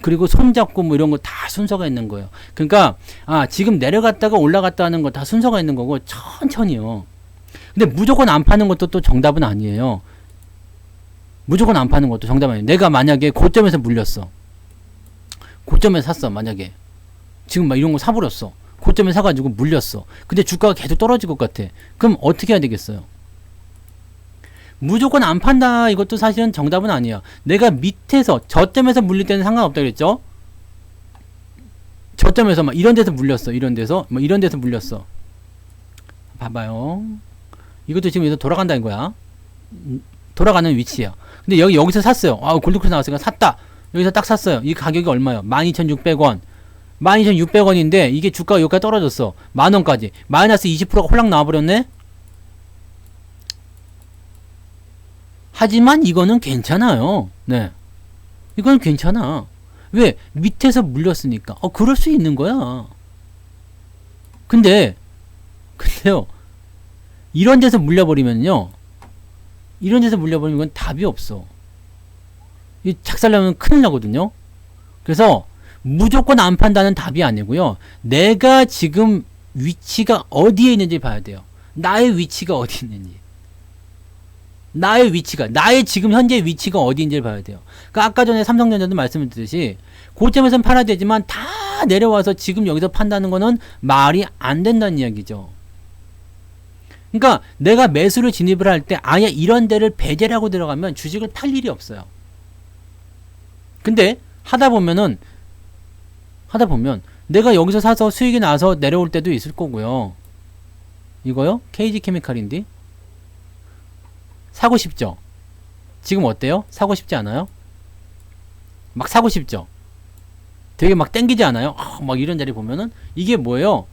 그리고 손잡고 뭐 이런 거 다 순서가 있는 거예요. 그러니까 지금 내려갔다가 올라갔다 하는 거 다 순서가 있는 거고 천천히요. 근데 무조건 안 파는 것도 또 정답은 아니에요. 무조건 안 파는 것도 정답은 아니에요. 내가 만약에 고점에서 물렸어. 고점에서 샀어. 만약에 지금 막 이런 거 사버렸어. 고점에 사가지고 물렸어. 근데 주가가 계속 떨어질 것 같아. 그럼 어떻게 해야 되겠어요? 무조건 안 판다. 이것도 사실은 정답은 아니야. 내가 밑에서 저점에서 물릴 때는 상관없다 그랬죠? 저점에서 막 이런 데서 물렸어. 이런 데서 뭐 이런 데서 물렸어. 봐봐요. 이것도 지금 여기서 돌아간다는 거야. 돌아가는 위치야. 근데 여기서 샀어요. 아, 골드크로스 나왔으니까 샀다. 여기서 딱 샀어요. 이 가격이 얼마예요? 12,600원. 12,600원인데 이게 주가가 여기까지 떨어졌어. 만원까지. 마이너스 20%가 홀랑 나와버렸네? 하지만 이거는 괜찮아요. 네. 이건 괜찮아. 왜? 밑에서 물렸으니까. 그럴 수 있는 거야. 근데요. 이런 데서 물려버리면요. 이런 데서 물려버리면 이건 답이 없어. 이 작살나면 큰일 나거든요. 그래서 무조건 안 판다는 답이 아니고요. 내가 지금 위치가 어디에 있는지 봐야 돼요. 나의 위치가 어디 있는지. 나의 지금 현재 위치가 어디인지를 봐야 돼요. 그러니까 아까 전에 삼성전자도 말씀드렸듯이 고점에서는 팔아야 되지만 다 내려와서 지금 여기서 판다는 거는 말이 안 된다는 이야기죠. 그러니까 내가 매수를 진입을 할 때 아예 이런 데를 배제를 하고 들어가면 주식을 팔 일이 없어요. 근데 하다 보면 내가 여기서 사서 수익이 나서 내려올 때도 있을 거고요. 이거요? KG케미칼인데 사고 싶죠? 지금 어때요? 사고 싶지 않아요? 막 사고 싶죠? 되게 막 땡기지 않아요? 막 이런 자리 보면은 이게 뭐예요?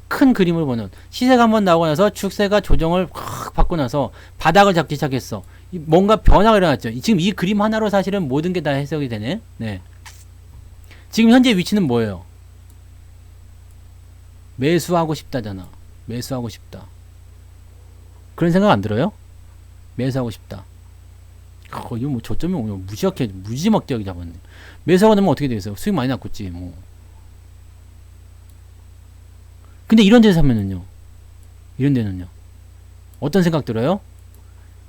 큰 그림을 보는 시세가 한번 나오고 나서 추세가 조정을 확 받고 나서 바닥을 잡기 시작했어. 뭔가 변화가 일어났죠. 지금 이 그림 하나로 사실은 모든 게 다 해석이 되네. 네. 지금 현재 위치는 뭐예요? 매수하고 싶다잖아. 매수하고 싶다. 그런 생각 안 들어요? 매수하고 싶다. 이거 뭐 저점이 무지막지하게 잡았네. 매수하고 나면 어떻게 되겠어요? 수익 많이 났겠지, 뭐. 근데 이런 데서 사면은요? 이런 데는요? 어떤 생각 들어요?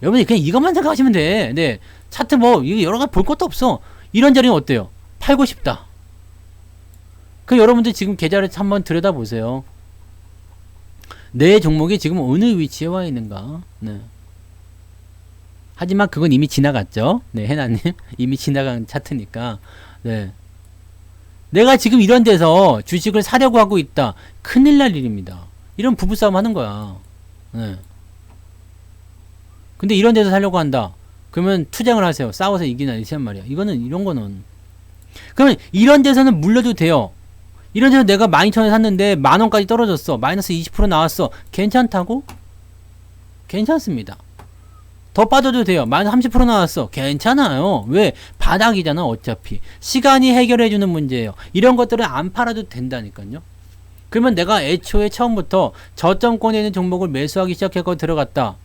여러분이 그냥 이것만 생각하시면 돼. 네. 차트 뭐, 이거 여러 가지 볼 것도 없어. 이런 자리는 어때요? 팔고 싶다. 그 여러분들 지금 계좌를 한번 들여다보세요. 내 종목이 지금 어느 위치에 와 있는가? 네. 하지만 그건 이미 지나갔죠. 네, 해나님. 이미 지나간 차트니까. 네. 내가 지금 이런 데서 주식을 사려고 하고 있다. 큰일 날 일입니다. 이런 부부싸움 하는 거야. 네. 근데 이런 데서 사려고 한다. 그러면 투쟁을 하세요. 싸워서 이기나 이란 말이야. 이런 거는. 그러면 이런 데서는 물려도 돼요. 이런 데서 내가 12,000원에 샀는데 만원까지 떨어졌어. 마이너스 20% 나왔어. 괜찮다고? 괜찮습니다. 더 빠져도 돼요. 마이너스 30% 나왔어. 괜찮아요. 왜? 바닥이잖아, 어차피. 시간이 해결해주는 문제예요. 이런 것들은 안 팔아도 된다니까요. 그러면 내가 애초에 처음부터 저점권에 있는 종목을 매수하기 시작하고 들어갔다.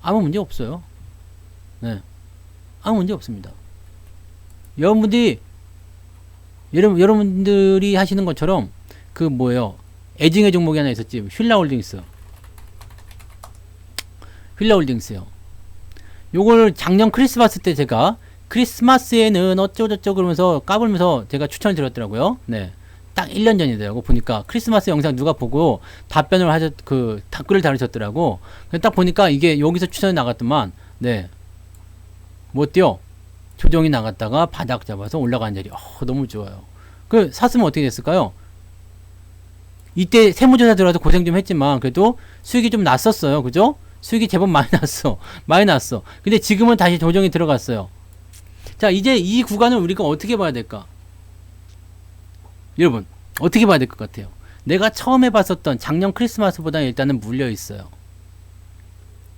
아무 문제 없어요. 네. 아무 문제 없습니다. 여러분들이 하시는 것처럼, 애증의 종목이 하나 있었지. 휠라홀딩스요. 요걸 작년 크리스마스 때 제가 크리스마스에는 어쩌고저쩌고 그러면서 까불면서 제가 추천을 드렸더라고요. 네. 딱 1년 전이더라고. 보니까 크리스마스 영상 누가 보고 답변을 댓글을 달으셨더라고. 딱 보니까 이게 여기서 추천이 나갔더만, 네. 뭐 어때요? 조정이 나갔다가 바닥 잡아서 올라간 자리. 너무 좋아요. 샀으면 어떻게 됐을까요? 이때 세무조사 들어와서 고생 좀 했지만, 그래도 수익이 좀 났었어요. 그죠? 수익이 제법 많이 났어. 근데 지금은 다시 조정이 들어갔어요. 자, 이제 이 구간을 우리가 어떻게 봐야 될까? 여러분, 어떻게 봐야 될 것 같아요? 내가 처음에 봤었던 작년 크리스마스보다 일단은 물려 있어요.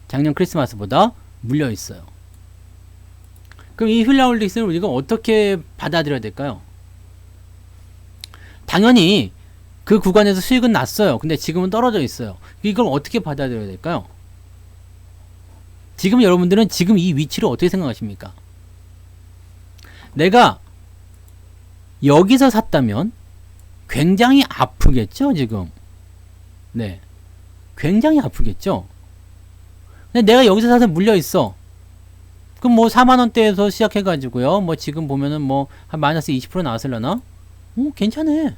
작년 크리스마스보다 물려 있어요. 그럼 이 휠라홀딩스를 우리가 어떻게 받아들여야 될까요? 당연히 그 구간에서 수익은 났어요. 근데 지금은 떨어져 있어요. 이걸 어떻게 받아들여야 될까요? 지금 여러분들은 지금 이 위치를 어떻게 생각하십니까? 내가 여기서 샀다면 굉장히 아프겠죠, 지금. 네. 굉장히 아프겠죠? 근데 내가 여기서 사서 물려있어. 그럼 뭐 4만원대에서 시작해가지고요. 뭐 지금 보면은 한 마이너스 20% 나왔을려나? 괜찮아.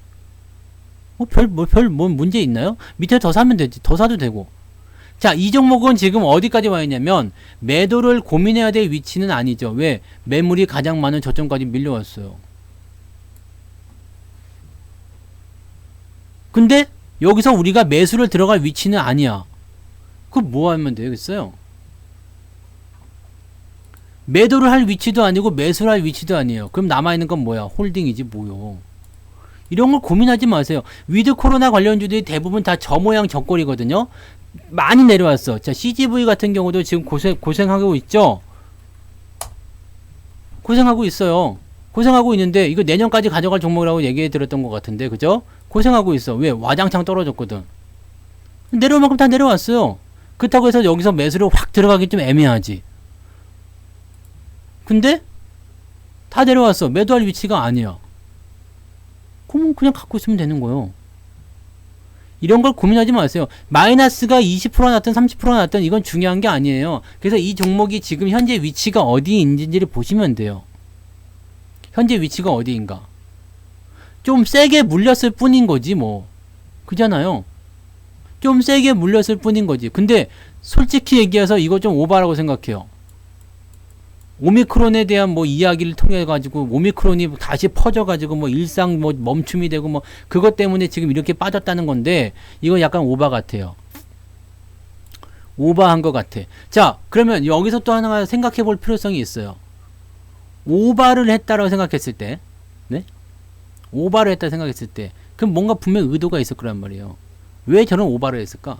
별 문제 있나요? 밑에 더 사면 되지. 더 사도 되고. 자, 이 종목은 지금 어디까지 와 있냐면 매도를 고민해야 될 위치는 아니죠. 왜? 매물이 가장 많은 저점까지 밀려왔어요. 근데 여기서 우리가 매수를 들어갈 위치는 아니야. 그럼 뭐 하면 되겠어요? 매도를 할 위치도 아니고 매수를 할 위치도 아니에요. 그럼 남아있는 건 뭐야? 홀딩이지 뭐요. 이런 걸 고민하지 마세요. 위드 코로나 관련주들이 대부분 다 저 모양 저 꼴이거든요. 많이 내려왔어. 자, CGV 같은 경우도 지금 고생하고 있죠? 고생하고 있어요. 고생하고 있는데 이거 내년까지 가져갈 종목이라고 얘기해 드렸던 것 같은데, 그죠? 고생하고 있어. 왜? 와장창 떨어졌거든. 내려올 만큼 다 내려왔어요. 그렇다고 해서 여기서 매수를 확 들어가기 좀 애매하지. 근데 다 내려왔어. 매도할 위치가 아니야. 그럼 그냥 갖고 있으면 되는 거예요. 이런 걸 고민하지 마세요. 마이너스가 20% 났든 30% 났든 이건 중요한 게 아니에요. 그래서 이 종목이 지금 현재 위치가 어디에 있는지를 보시면 돼요. 현재 위치가 어디인가. 좀 세게 물렸을 뿐인 거지 뭐. 그잖아요. 좀 세게 물렸을 뿐인 거지. 근데 솔직히 얘기해서 이거 좀 오바라고 생각해요. 오미크론에 대한 뭐 이야기를 통해 가지고 오미크론이 다시 퍼져 가지고 뭐 일상 뭐 멈춤이 되고 뭐 그것 때문에 지금 이렇게 빠졌다는 건데 이건 약간 오바 같아요. 오바한 것 같아. 자, 그러면 여기서 또 하나 생각해 볼 필요성이 있어요. 오바를 했다라고 생각했을 때, 네? 오바를 했다 생각했을 때, 그럼 뭔가 분명 의도가 있을 거란 말이에요. 왜 저런 오바를 했을까?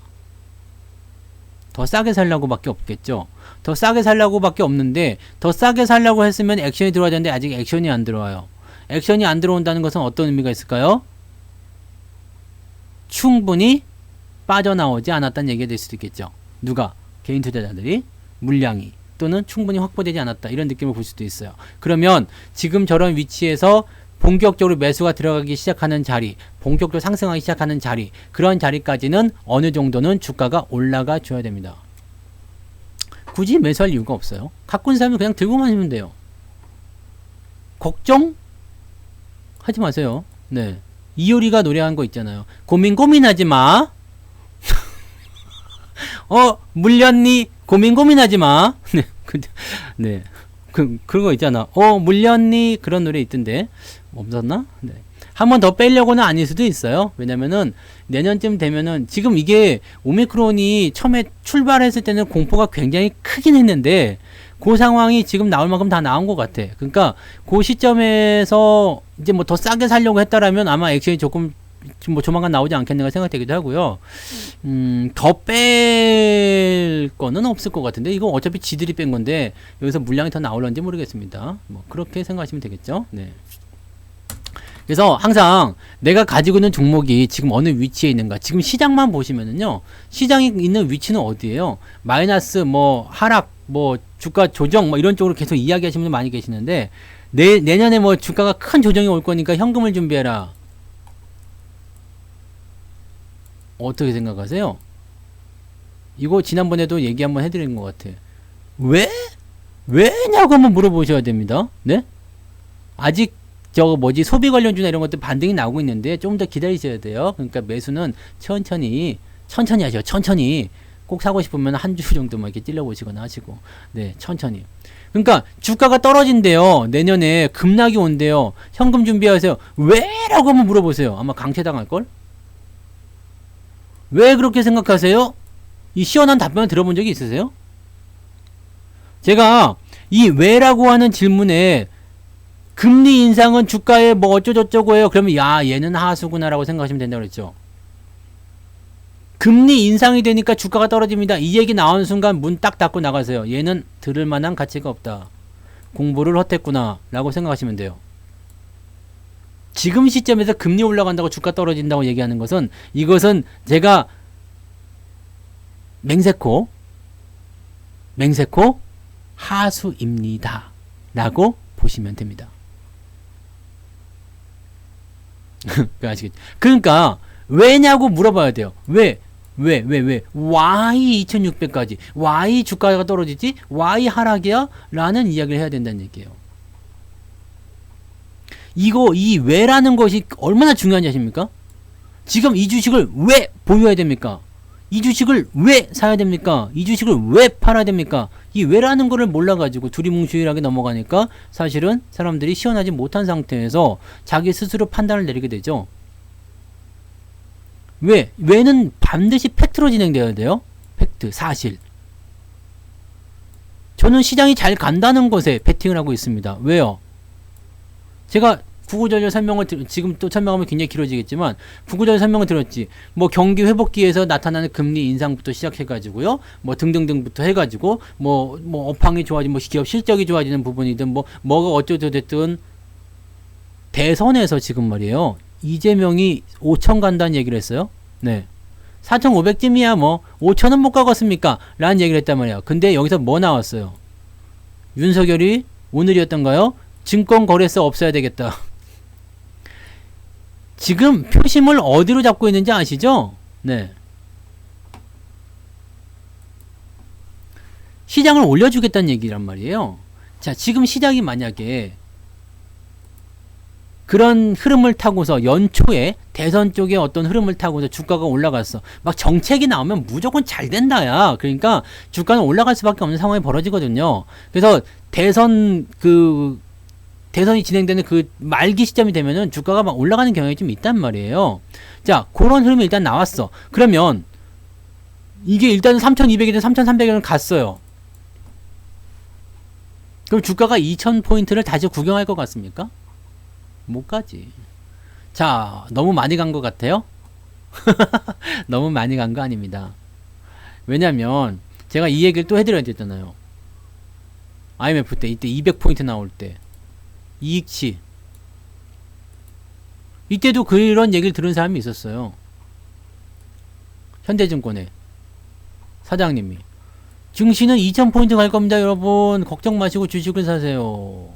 더 싸게 살려고 밖에 없겠죠. 더 싸게 살려고 밖에 없는데 더 싸게 살려고 했으면 액션이 들어와야 되는데 아직 액션이 안 들어와요. 액션이 안 들어온다는 것은 어떤 의미가 있을까요? 충분히 빠져나오지 않았다는 얘기가 될 수도 있겠죠. 누가? 개인 투자자들이 물량이 또는 충분히 확보되지 않았다 이런 느낌을 볼 수도 있어요. 그러면 지금 저런 위치에서 본격적으로 매수가 들어가기 시작하는 자리, 본격적으로 상승하기 시작하는 자리, 그런 자리까지는 어느 정도는 주가가 올라가 줘야 됩니다. 굳이 매수할 이유가 없어요. 갖고 있는 사람은 그냥 들고만 있으면 돼요. 걱정 하지 마세요. 네, 이효리가 노래한 거 있잖아요. 고민하지 마. 물렸니? 고민하지 마. 네, 네. 그거 있잖아. 물렸니? 그런 노래 있던데. 없었나? 네. 한 번 더 빼려고는 아닐 수도 있어요. 왜냐면은 내년쯤 되면은 지금 이게 오미크론이 처음에 출발했을 때는 공포가 굉장히 크긴 했는데 그 상황이 지금 나올 만큼 다 나온 것 같아. 그러니까 그 시점에서 이제 뭐 더 싸게 살려고 했다라면 아마 액션이 조금 뭐 조만간 나오지 않겠는가 생각되기도 하고요. 더 뺄 거는 없을 것 같은데 이거 어차피 지들이 뺀 건데 여기서 물량이 더 나올런지 모르겠습니다. 뭐 그렇게 생각하시면 되겠죠. 네. 그래서 항상 내가 가지고 있는 종목이 지금 어느 위치에 있는가. 지금 시장만 보시면은요. 시장이 있는 위치는 어디예요? 마이너스 뭐 하락 뭐 주가 조정 뭐 이런 쪽으로 계속 이야기하시는 분들 많이 계시는데 내년에 뭐 주가가 큰 조정이 올 거니까 현금을 준비해라. 어떻게 생각하세요? 이거 지난번에도 얘기 한번 해드린 것 같아. 왜냐고 한번 물어보셔야 됩니다. 네? 아직 소비 관련주나 이런 것들 반등이 나오고 있는데 좀 더 기다리셔야 돼요. 그러니까 매수는 천천히 하셔. 천천히 꼭 사고 싶으면 한 주 정도만 이렇게 찔러보시거나 하시고, 네, 천천히. 그러니까 주가가 떨어진대요. 내년에 급락이 온대요. 현금 준비하세요. 왜라고 한번 물어보세요. 아마 강퇴당할 걸. 왜 그렇게 생각하세요? 이 시원한 답변을 들어본 적이 있으세요? 제가 이 왜라고 하는 질문에 금리 인상은 주가에 뭐 어쩌고저쩌고 해요. 그러면 야 얘는 하수구나 라고 생각하시면 된다고 그랬죠. 금리 인상이 되니까 주가가 떨어집니다. 이 얘기 나오는 순간 문 딱 닫고 나가세요. 얘는 들을 만한 가치가 없다. 공부를 헛했구나 라고 생각하시면 돼요. 지금 시점에서 금리 올라간다고 주가 떨어진다고 얘기하는 것은 이것은 제가 맹세코 하수입니다 라고 보시면 됩니다. 아시겠죠? 그러니까 왜냐고 물어봐야 돼요. 왜 Y 2600까지 Y 주가가 떨어지지 Y 하락이야? 라는 이야기를 해야 된다는 얘기예요. 이 왜라는 것이 얼마나 중요한지 아십니까? 지금 이 주식을 왜 보유해야 됩니까? 이 주식을 왜 사야 됩니까? 이 주식을 왜 팔아야 됩니까? 이 왜라는 거를 몰라가지고 두리뭉실하게 넘어가니까 사실은 사람들이 시원하지 못한 상태에서 자기 스스로 판단을 내리게 되죠. 왜? 왜는 반드시 팩트로 진행되어야 돼요. 팩트, 사실. 저는 시장이 잘 간다는 것에 베팅을 하고 있습니다. 왜요? 제가 구구절절 설명을 지금 또 설명하면 굉장히 길어지겠지만 구구절절 설명을 들었지. 뭐 경기 회복기에서 나타나는 금리 인상부터 시작해가지고요. 뭐 등등등부터 해가지고 뭐 업황이 좋아지면 뭐 기업 실적이 좋아지는 부분이든 뭐가 어쩌고 됐든 대선에서 지금 말이에요. 이재명이 5천 간다는 얘기를 했어요. 네. 4,500쯤이야 뭐 5천은 못 가겠습니까? 라는 얘기를 했단 말이에요. 근데 여기서 뭐 나왔어요? 윤석열이 오늘이었던가요? 증권거래소 없애야 되겠다. 지금 표심을 어디로 잡고 있는지 아시죠? 네. 시장을 올려주겠다는 얘기란 말이에요. 자, 지금 시장이 만약에 그런 흐름을 타고서 연초에 대선 쪽에 어떤 흐름을 타고서 주가가 올라갔어. 막 정책이 나오면 무조건 잘 된다야. 그러니까 주가는 올라갈 수밖에 없는 상황이 벌어지거든요. 그래서 대선이 진행되는 그 말기 시점이 되면은 주가가 막 올라가는 경향이 좀 있단 말이에요. 자, 그런 흐름이 일단 나왔어. 그러면 이게 일단은 3,200이든 3,300원 갔어요. 그럼 주가가 2,000포인트를 다시 구경할 것 같습니까? 못 가지. 자, 너무 많이 간 것 같아요? 너무 많이 간 거 아닙니다. 왜냐면 제가 이 얘기를 또 해드려야 되잖아요. IMF 때 이때 200포인트 나올 때 이익치 이때도 그런 얘기를 들은 사람이 있었어요. 현대증권의 사장님이 증시는 2000포인트 갈 겁니다 여러분 걱정 마시고 주식을 사세요.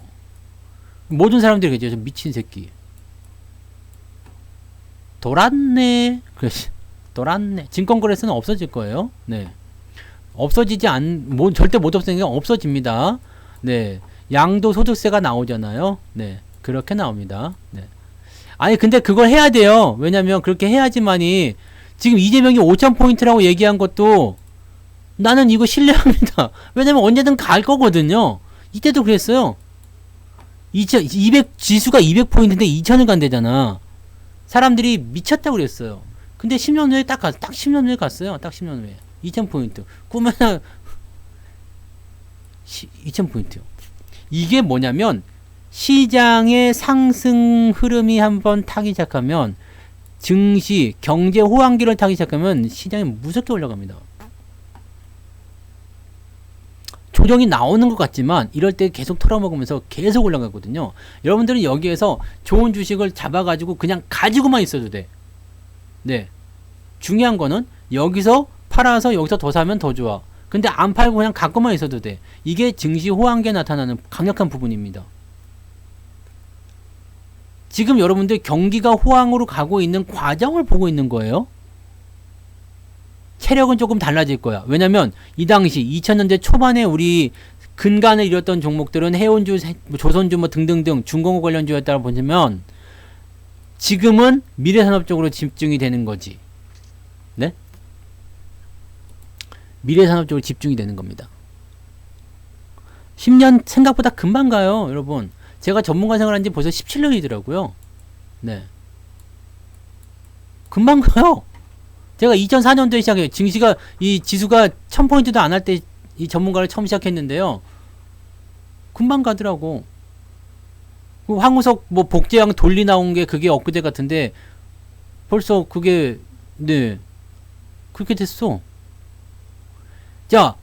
모든 사람들이 그죠. 미친 새끼. 돌았네. 그렇지. 돌았네. 증권거래소는 없어질 거예요. 네. 절대 못 없애는 게 없어집니다. 네. 양도소득세가 나오잖아요. 네. 그렇게 나옵니다. 네. 아니, 근데 그걸 해야 돼요. 왜냐면 그렇게 해야지만이 지금 이재명이 5000포인트라고 얘기한 것도 나는 이거 신뢰합니다. 왜냐면 언제든 갈 거거든요. 이때도 그랬어요. 지수가 200포인트인데 2000을 간대잖아. 사람들이 미쳤다고 그랬어요. 근데 10년 후에 딱 10년 후에 갔어요. 딱 10년 후에. 2000포인트. 꾸며나 2000포인트요. 이게 뭐냐면 시장의 상승 흐름이 한번 타기 시작하면 증시, 경제 호황기를 타기 시작하면 시장이 무섭게 올라갑니다. 조정이 나오는 것 같지만 이럴 때 계속 털어먹으면서 계속 올라가거든요. 여러분들은 여기에서 좋은 주식을 잡아가지고 그냥 가지고만 있어도 돼. 네. 중요한 거는 여기서 팔아서 여기서 더 사면 더 좋아. 근데 안 팔고 그냥 갖고만 있어도 돼. 이게 증시 호황기에 나타나는 강력한 부분입니다. 지금 여러분들 경기가 호황으로 가고 있는 과정을 보고 있는 거예요. 체력은 조금 달라질 거야. 왜냐면 이 당시 2000년대 초반에 우리 근간을 이뤘던 종목들은 해운주, 조선주 뭐 등등등 중공업 관련주였다고 보시면 지금은 미래산업 쪽으로 집중이 되는 거지. 네? 미래산업 쪽으로 집중이 되는 겁니다. 10년 생각보다 금방 가요, 여러분. 제가 전문가 생활한 지 벌써 17년이더라고요. 네. 금방 가요. 제가 2004년도에 시작해요. 증시가, 이 지수가 1000포인트도 안 할 때 이 전문가를 처음 시작했는데요. 금방 가더라고. 그 황우석 뭐 복제양 돌리 나온 게 그게 엊그제 같은데 벌써 그게, 네. 그렇게 됐어. 자,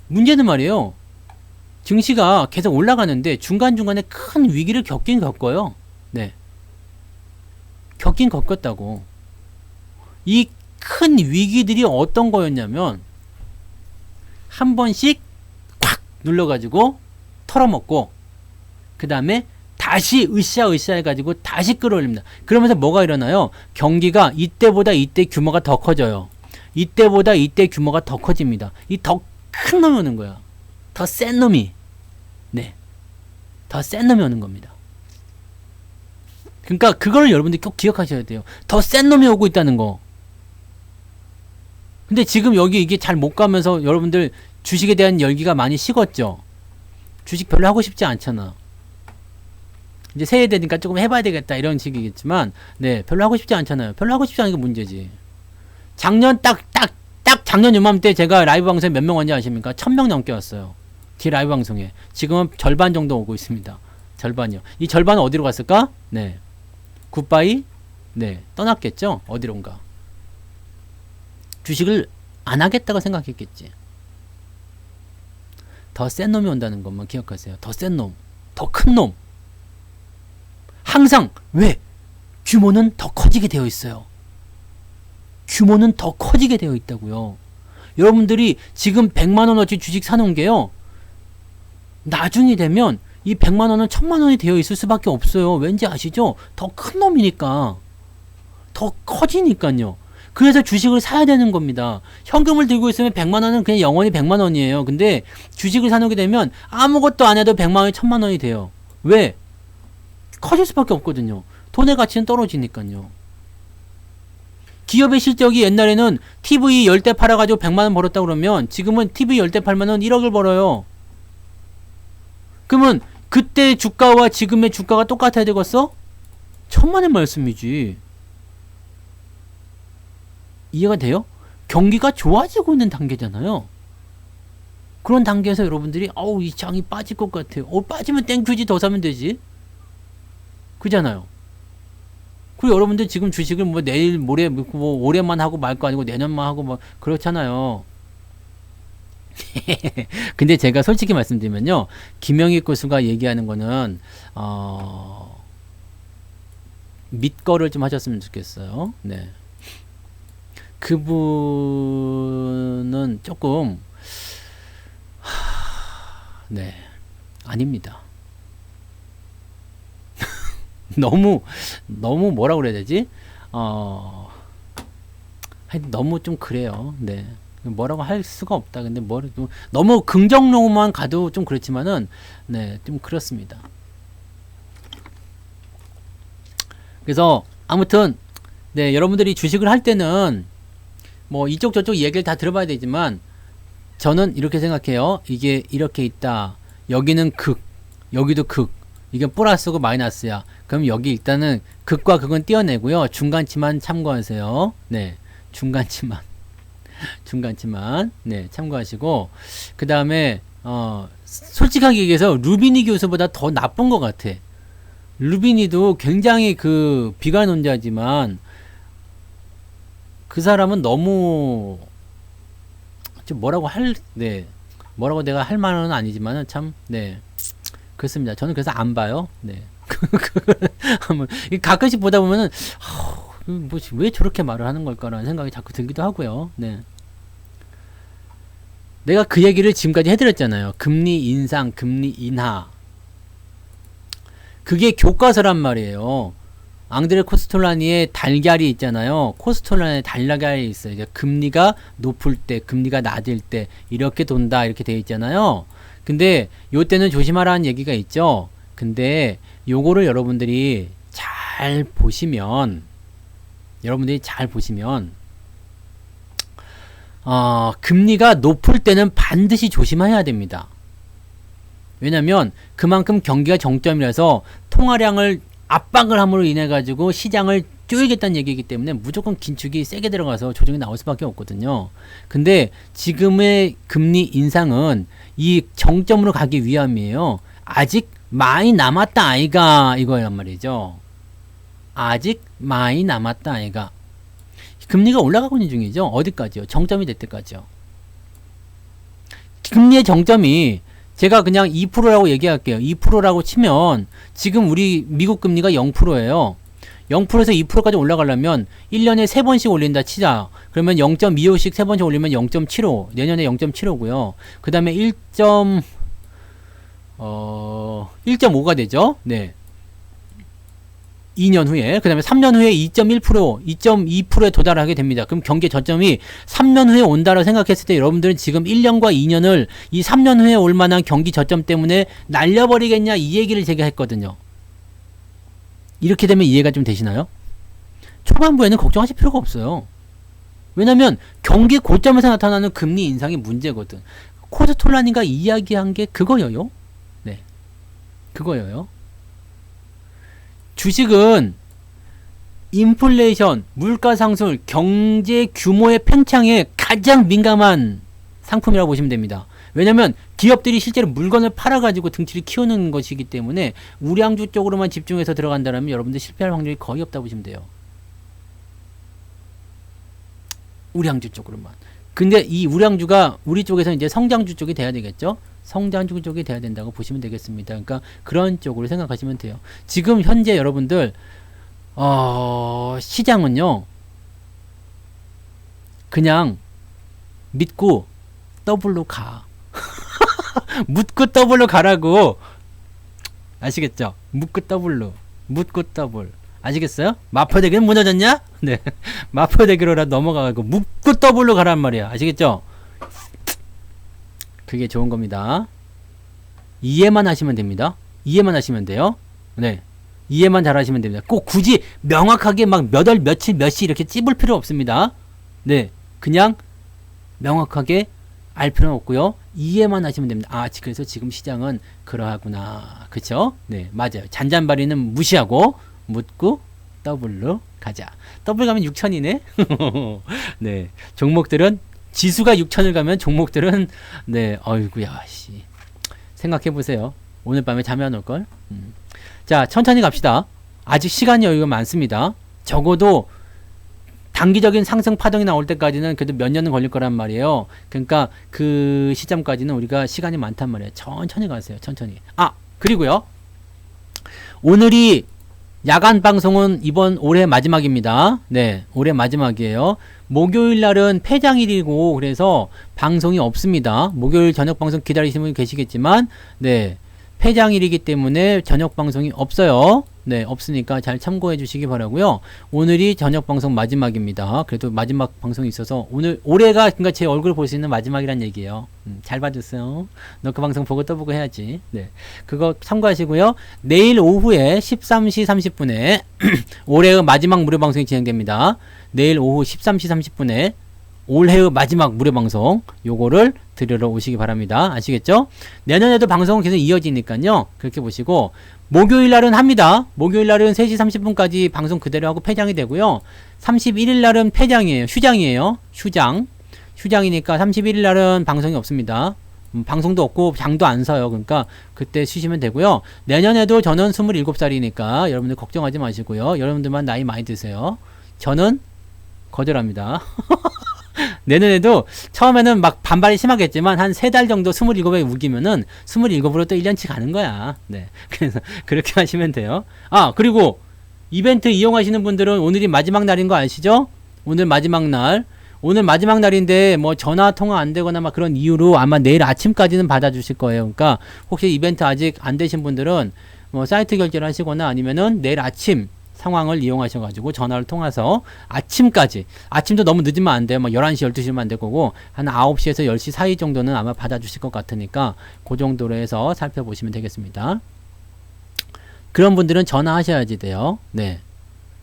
문제는 말이에요. 증시가 계속 올라가는데 중간중간에 큰 위기를 겪긴 겪어요. 네. 겪긴 겪었다고. 이 큰 위기들이 어떤 거였냐면 한 번씩 콱 눌러가지고 털어먹고 그 다음에 다시 으쌰으쌰 해가지고 다시 끌어올립니다. 그러면서 뭐가 일어나요? 경기가 이때보다 이때 규모가 더 커져요. 이때보다 이때 규모가 더 커집니다. 이 더 큰 놈이 오는 거야. 더 센 놈이. 네. 더 센 놈이 오는 겁니다. 그러니까 그걸 여러분들이 꼭 기억하셔야 돼요. 더 센 놈이 오고 있다는 거. 근데 지금 여기 이게 잘 못 가면서 여러분들 주식에 대한 열기가 많이 식었죠. 주식 별로 하고 싶지 않잖아. 이제 새해 되니까 조금 해봐야 되겠다 이런 식이겠지만, 네, 별로 하고 싶지 않잖아요. 별로 하고 싶지 않은 게 문제지. 작년 딱 작년 요맘때 제가 라이브 방송에 몇 명 왔는지 아십니까? 1000명 넘게 왔어요. 제 라이브 방송에. 지금은 절반 정도 오고 있습니다. 절반이요. 이 절반은 어디로 갔을까? 네. 굿바이? 네. 떠났겠죠? 어디론가. 주식을 안 하겠다고 생각했겠지. 더 센 놈이 온다는 것만 기억하세요. 더 센 놈. 더 큰 놈. 항상 왜? 규모는 더 커지게 되어 있어요. 규모는 더 커지게 되어 있다고요. 여러분들이 지금 100만원어치 주식 사놓은 게요, 나중이 되면 이 100만원은 1000만원이 되어 있을 수밖에 없어요. 왠지 아시죠? 더 큰 놈이니까. 더 커지니까요. 그래서 주식을 사야 되는 겁니다. 현금을 들고 있으면 100만원은 그냥 영원히 100만원이에요. 근데 주식을 사놓게 되면 아무것도 안 해도 100만원이 1000만원이 돼요. 왜? 커질 수밖에 없거든요. 돈의 가치는 떨어지니까요. 기업의 실적이 옛날에는 TV 10대 팔아가지고 100만원 벌었다 그러면 지금은 TV 10대 팔면은 1억을 벌어요. 그러면 그때 주가와 지금의 주가가 똑같아야 되겠어? 천만의 말씀이지. 이해가 돼요? 경기가 좋아지고 있는 단계잖아요. 그런 단계에서 여러분들이 이 장이 빠질 것 같아요. 빠지면 땡큐지, 더 사면 되지. 그잖아요. 그리고 여러분들 지금 주식을 뭐 내일 모레 뭐 올해만 하고 말 거 아니고 내년만 하고 뭐 그렇잖아요. 근데 제가 솔직히 말씀드리면요, 김영희 교수가 얘기하는 거는 밑거를 좀 하셨으면 좋겠어요. 네. 그분은 조금 네, 아닙니다. 너무 뭐라 그래야 되지? 너무 좀 그래요. 네. 뭐라고 할 수가 없다. 근데 너무 긍정론만 가도 좀 그렇지만은, 네, 좀 그렇습니다. 그래서 아무튼, 네, 여러분들이 주식을 할 때는 뭐 이쪽 저쪽 얘기를 다 들어봐야 되지만, 저는 이렇게 생각해요. 이게 이렇게 있다. 여기는 극, 여기도 극. 이게 플러스고 마이너스야. 그럼 여기 일단은 극과 극은 띄어내고요. 중간치만 참고하세요. 네, 중간치만 네, 참고하시고, 그 다음에 솔직하게 얘기해서 루비니 교수보다 더 나쁜 것 같아. 루비니도 굉장히 그 비관론자지만 그 사람은 너무 좀 뭐라고 내가 할 만은 아니지만은 참, 네, 그렇습니다. 저는 그래서 안 봐요. 네. 가끔씩 보다 보면은 왜 저렇게 말을 하는 걸까라는 생각이 자꾸 들기도 하고요. 네. 내가 그 얘기를 지금까지 해드렸잖아요. 금리 인상, 금리 인하. 그게 교과서란 말이에요. 앙드레 코스톨라니의 달걀이 있잖아요. 코스톨라니의 달걀이 있어요. 이제 금리가 높을 때, 금리가 낮을 때 이렇게 돈다 이렇게 되어 있잖아요. 근데 요때는 조심하라는 얘기가 있죠. 근데 요거를 여러분들이 잘 보시면 금리가 높을 때는 반드시 조심해야 됩니다. 왜냐면 그만큼 경기가 정점이라서 통화량을 압박을 함으로 인해 가지고 시장을 쪼이겠다는 얘기이기 때문에 무조건 긴축이 세게 들어가서 조정이 나올 수밖에 없거든요. 근데 지금의 금리 인상은 이 정점으로 가기 위함이에요. 아직 많이 남았다 아이가, 이거란 말이죠. 아직 많이 남았다 아이가. 금리가 올라가고 있는 중이죠. 어디까지요? 정점이 될 때까지요. 금리의 정점이 제가 그냥 2%라고 얘기할게요. 2%라고 치면 지금 우리 미국 금리가 0%예요. 0%에서 2%까지 올라가려면 1년에 3번씩 올린다 치자. 그러면 0.25씩 3번씩 올리면 0.75. 내년에 0.75고요. 그 다음에 1.5가 되죠. 네. 2년 후에. 그 다음에 3년 후에 2.1%, 2.2%에 도달하게 됩니다. 그럼 경기 저점이 3년 후에 온다고 생각했을 때 여러분들은 지금 1년과 2년을 이 3년 후에 올 만한 경기 저점 때문에 날려버리겠냐, 이 얘기를 제가 했거든요. 이렇게 되면 이해가 좀 되시나요? 초반부에는 걱정하실 필요가 없어요. 왜냐면 경기 고점에서 나타나는 금리 인상이 문제거든. 코스톨라니가 이야기한 게 그거예요. 네, 그거예요. 주식은 인플레이션, 물가 상승, 경제 규모의 팽창에 가장 민감한 상품이라고 보시면 됩니다. 왜냐면 기업들이 실제로 물건을 팔아가지고 등치를 키우는 것이기 때문에 우량주 쪽으로만 집중해서 들어간다면 여러분들 실패할 확률이 거의 없다고 보시면 돼요. 우량주 쪽으로만. 근데 이 우량주가 우리 쪽에서 이제 성장주 쪽이 돼야 되겠죠? 성장주 쪽이 돼야 된다고 보시면 되겠습니다. 그러니까 그런 쪽으로 생각하시면 돼요. 지금 현재 여러분들 시장은요, 그냥 믿고 더블로 가. 묻고 더블로 가라고. 아시겠죠? 묻고 더블로. 묻고 더블. 아시겠어요? 마포대교는 무너졌냐? 네. 마포대교로라도 넘어가고 묻고 더블로 가란 말이야. 아시겠죠? 그게 좋은 겁니다. 이해만 하시면 됩니다. 이해만 하시면 돼요. 네. 이해만 잘 하시면 됩니다. 꼭 굳이 명확하게 막 몇 월, 며칠, 몇 시 이렇게 찝을 필요 없습니다. 네. 그냥 명확하게 알 필요는 없고요. 이해만 하시면 됩니다. 아, 그래서 지금 시장은 그러하구나. 그쵸? 네, 맞아요. 잔잔바리는 무시하고 묻고 더블로 가자. 더블 가면 6천이네. 네, 종목들은 지수가 6천을 가면 종목들은 네, 어이구야 씨. 생각해 보세요. 오늘 밤에 잠이 안 올걸? 자, 천천히 갑시다. 아직 시간이 여유가 많습니다. 적어도 단기적인 상승 파동이 나올 때까지는 그래도 몇 년은 걸릴 거란 말이에요. 그러니까 그 시점까지는 우리가 시간이 많단 말이에요. 천천히 가세요. 천천히. 아, 그리고요. 오늘이 야간 방송은 이번 올해 마지막입니다. 네, 올해 마지막이에요. 목요일 날은 폐장일이고 그래서 방송이 없습니다. 목요일 저녁 방송 기다리시는 분이 계시겠지만 네, 폐장일이기 때문에 저녁 방송이 없어요. 네, 없으니까 잘 참고해 주시기 바라고요. 오늘이 저녁 방송 마지막입니다. 그래도 마지막 방송이 있어서 오늘 올해가 그러니까 제 얼굴 볼 수 있는 마지막이란 얘기예요. 잘 봐주세요. 너 그 방송 보고 또 보고 해야지. 네, 그거 참고하시고요. 내일 오후에 13시 30분에 올해의 마지막 무료 방송이 진행됩니다. 내일 오후 13시 30분에 올해의 마지막 무료 방송 요거를 들으러 오시기 바랍니다. 아시겠죠? 내년에도 방송은 계속 이어지니까요. 그렇게 보시고 목요일 날은 합니다. 목요일 날은 3시 30분까지 방송 그대로 하고 폐장이 되고요. 31일 날은 폐장이에요. 휴장이에요. 휴장이니까 31일 날은 방송이 없습니다. 방송도 없고 장도 안 서요. 그러니까 그때 쉬시면 되고요. 내년에도 저는 27살이니까 여러분들 걱정하지 마시고요. 여러분들만 나이 많이 드세요. 저는 거절합니다. 내년에도 처음에는 막 반발이 심하겠지만 한 3달 정도 27에 우기면은 27으로 또 1년치 가는 거야. 네. 그래서 그렇게 하시면 돼요. 아, 그리고 이벤트 이용하시는 분들은 오늘이 마지막 날인 거 아시죠? 오늘 마지막 날. 오늘 마지막 날인데 뭐 전화 통화 안 되거나 막 그런 이유로 아마 내일 아침까지는 받아주실 거예요. 그러니까 혹시 이벤트 아직 안 되신 분들은 뭐 사이트 결제를 하시거나 아니면은 내일 아침 상황을 이용하셔가지고 전화를 통해서 아침까지, 아침도 너무 늦으면 안 돼요. 막 11시, 12시면 안 될 거고, 한 9시에서 10시 사이 정도는 아마 받아주실 것 같으니까, 그 정도로 해서 살펴보시면 되겠습니다. 그런 분들은 전화하셔야지 돼요. 네.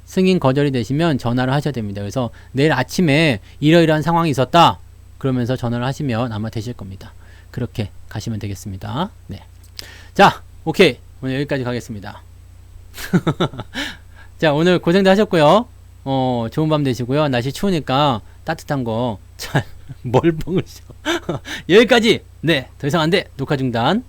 승인 거절이 되시면 전화를 하셔야 됩니다. 그래서 내일 아침에 이러이러한 상황이 있었다. 그러면서 전화를 하시면 아마 되실 겁니다. 그렇게 가시면 되겠습니다. 네. 자, 오케이. 오늘 여기까지 가겠습니다. 자, 오늘 고생도 하셨고요. 좋은 밤 되시고요. 날씨 추우니까 따뜻한 거 잘, 뭘 먹으시죠? 여기까지! 네, 더 이상 안 돼! 녹화 중단.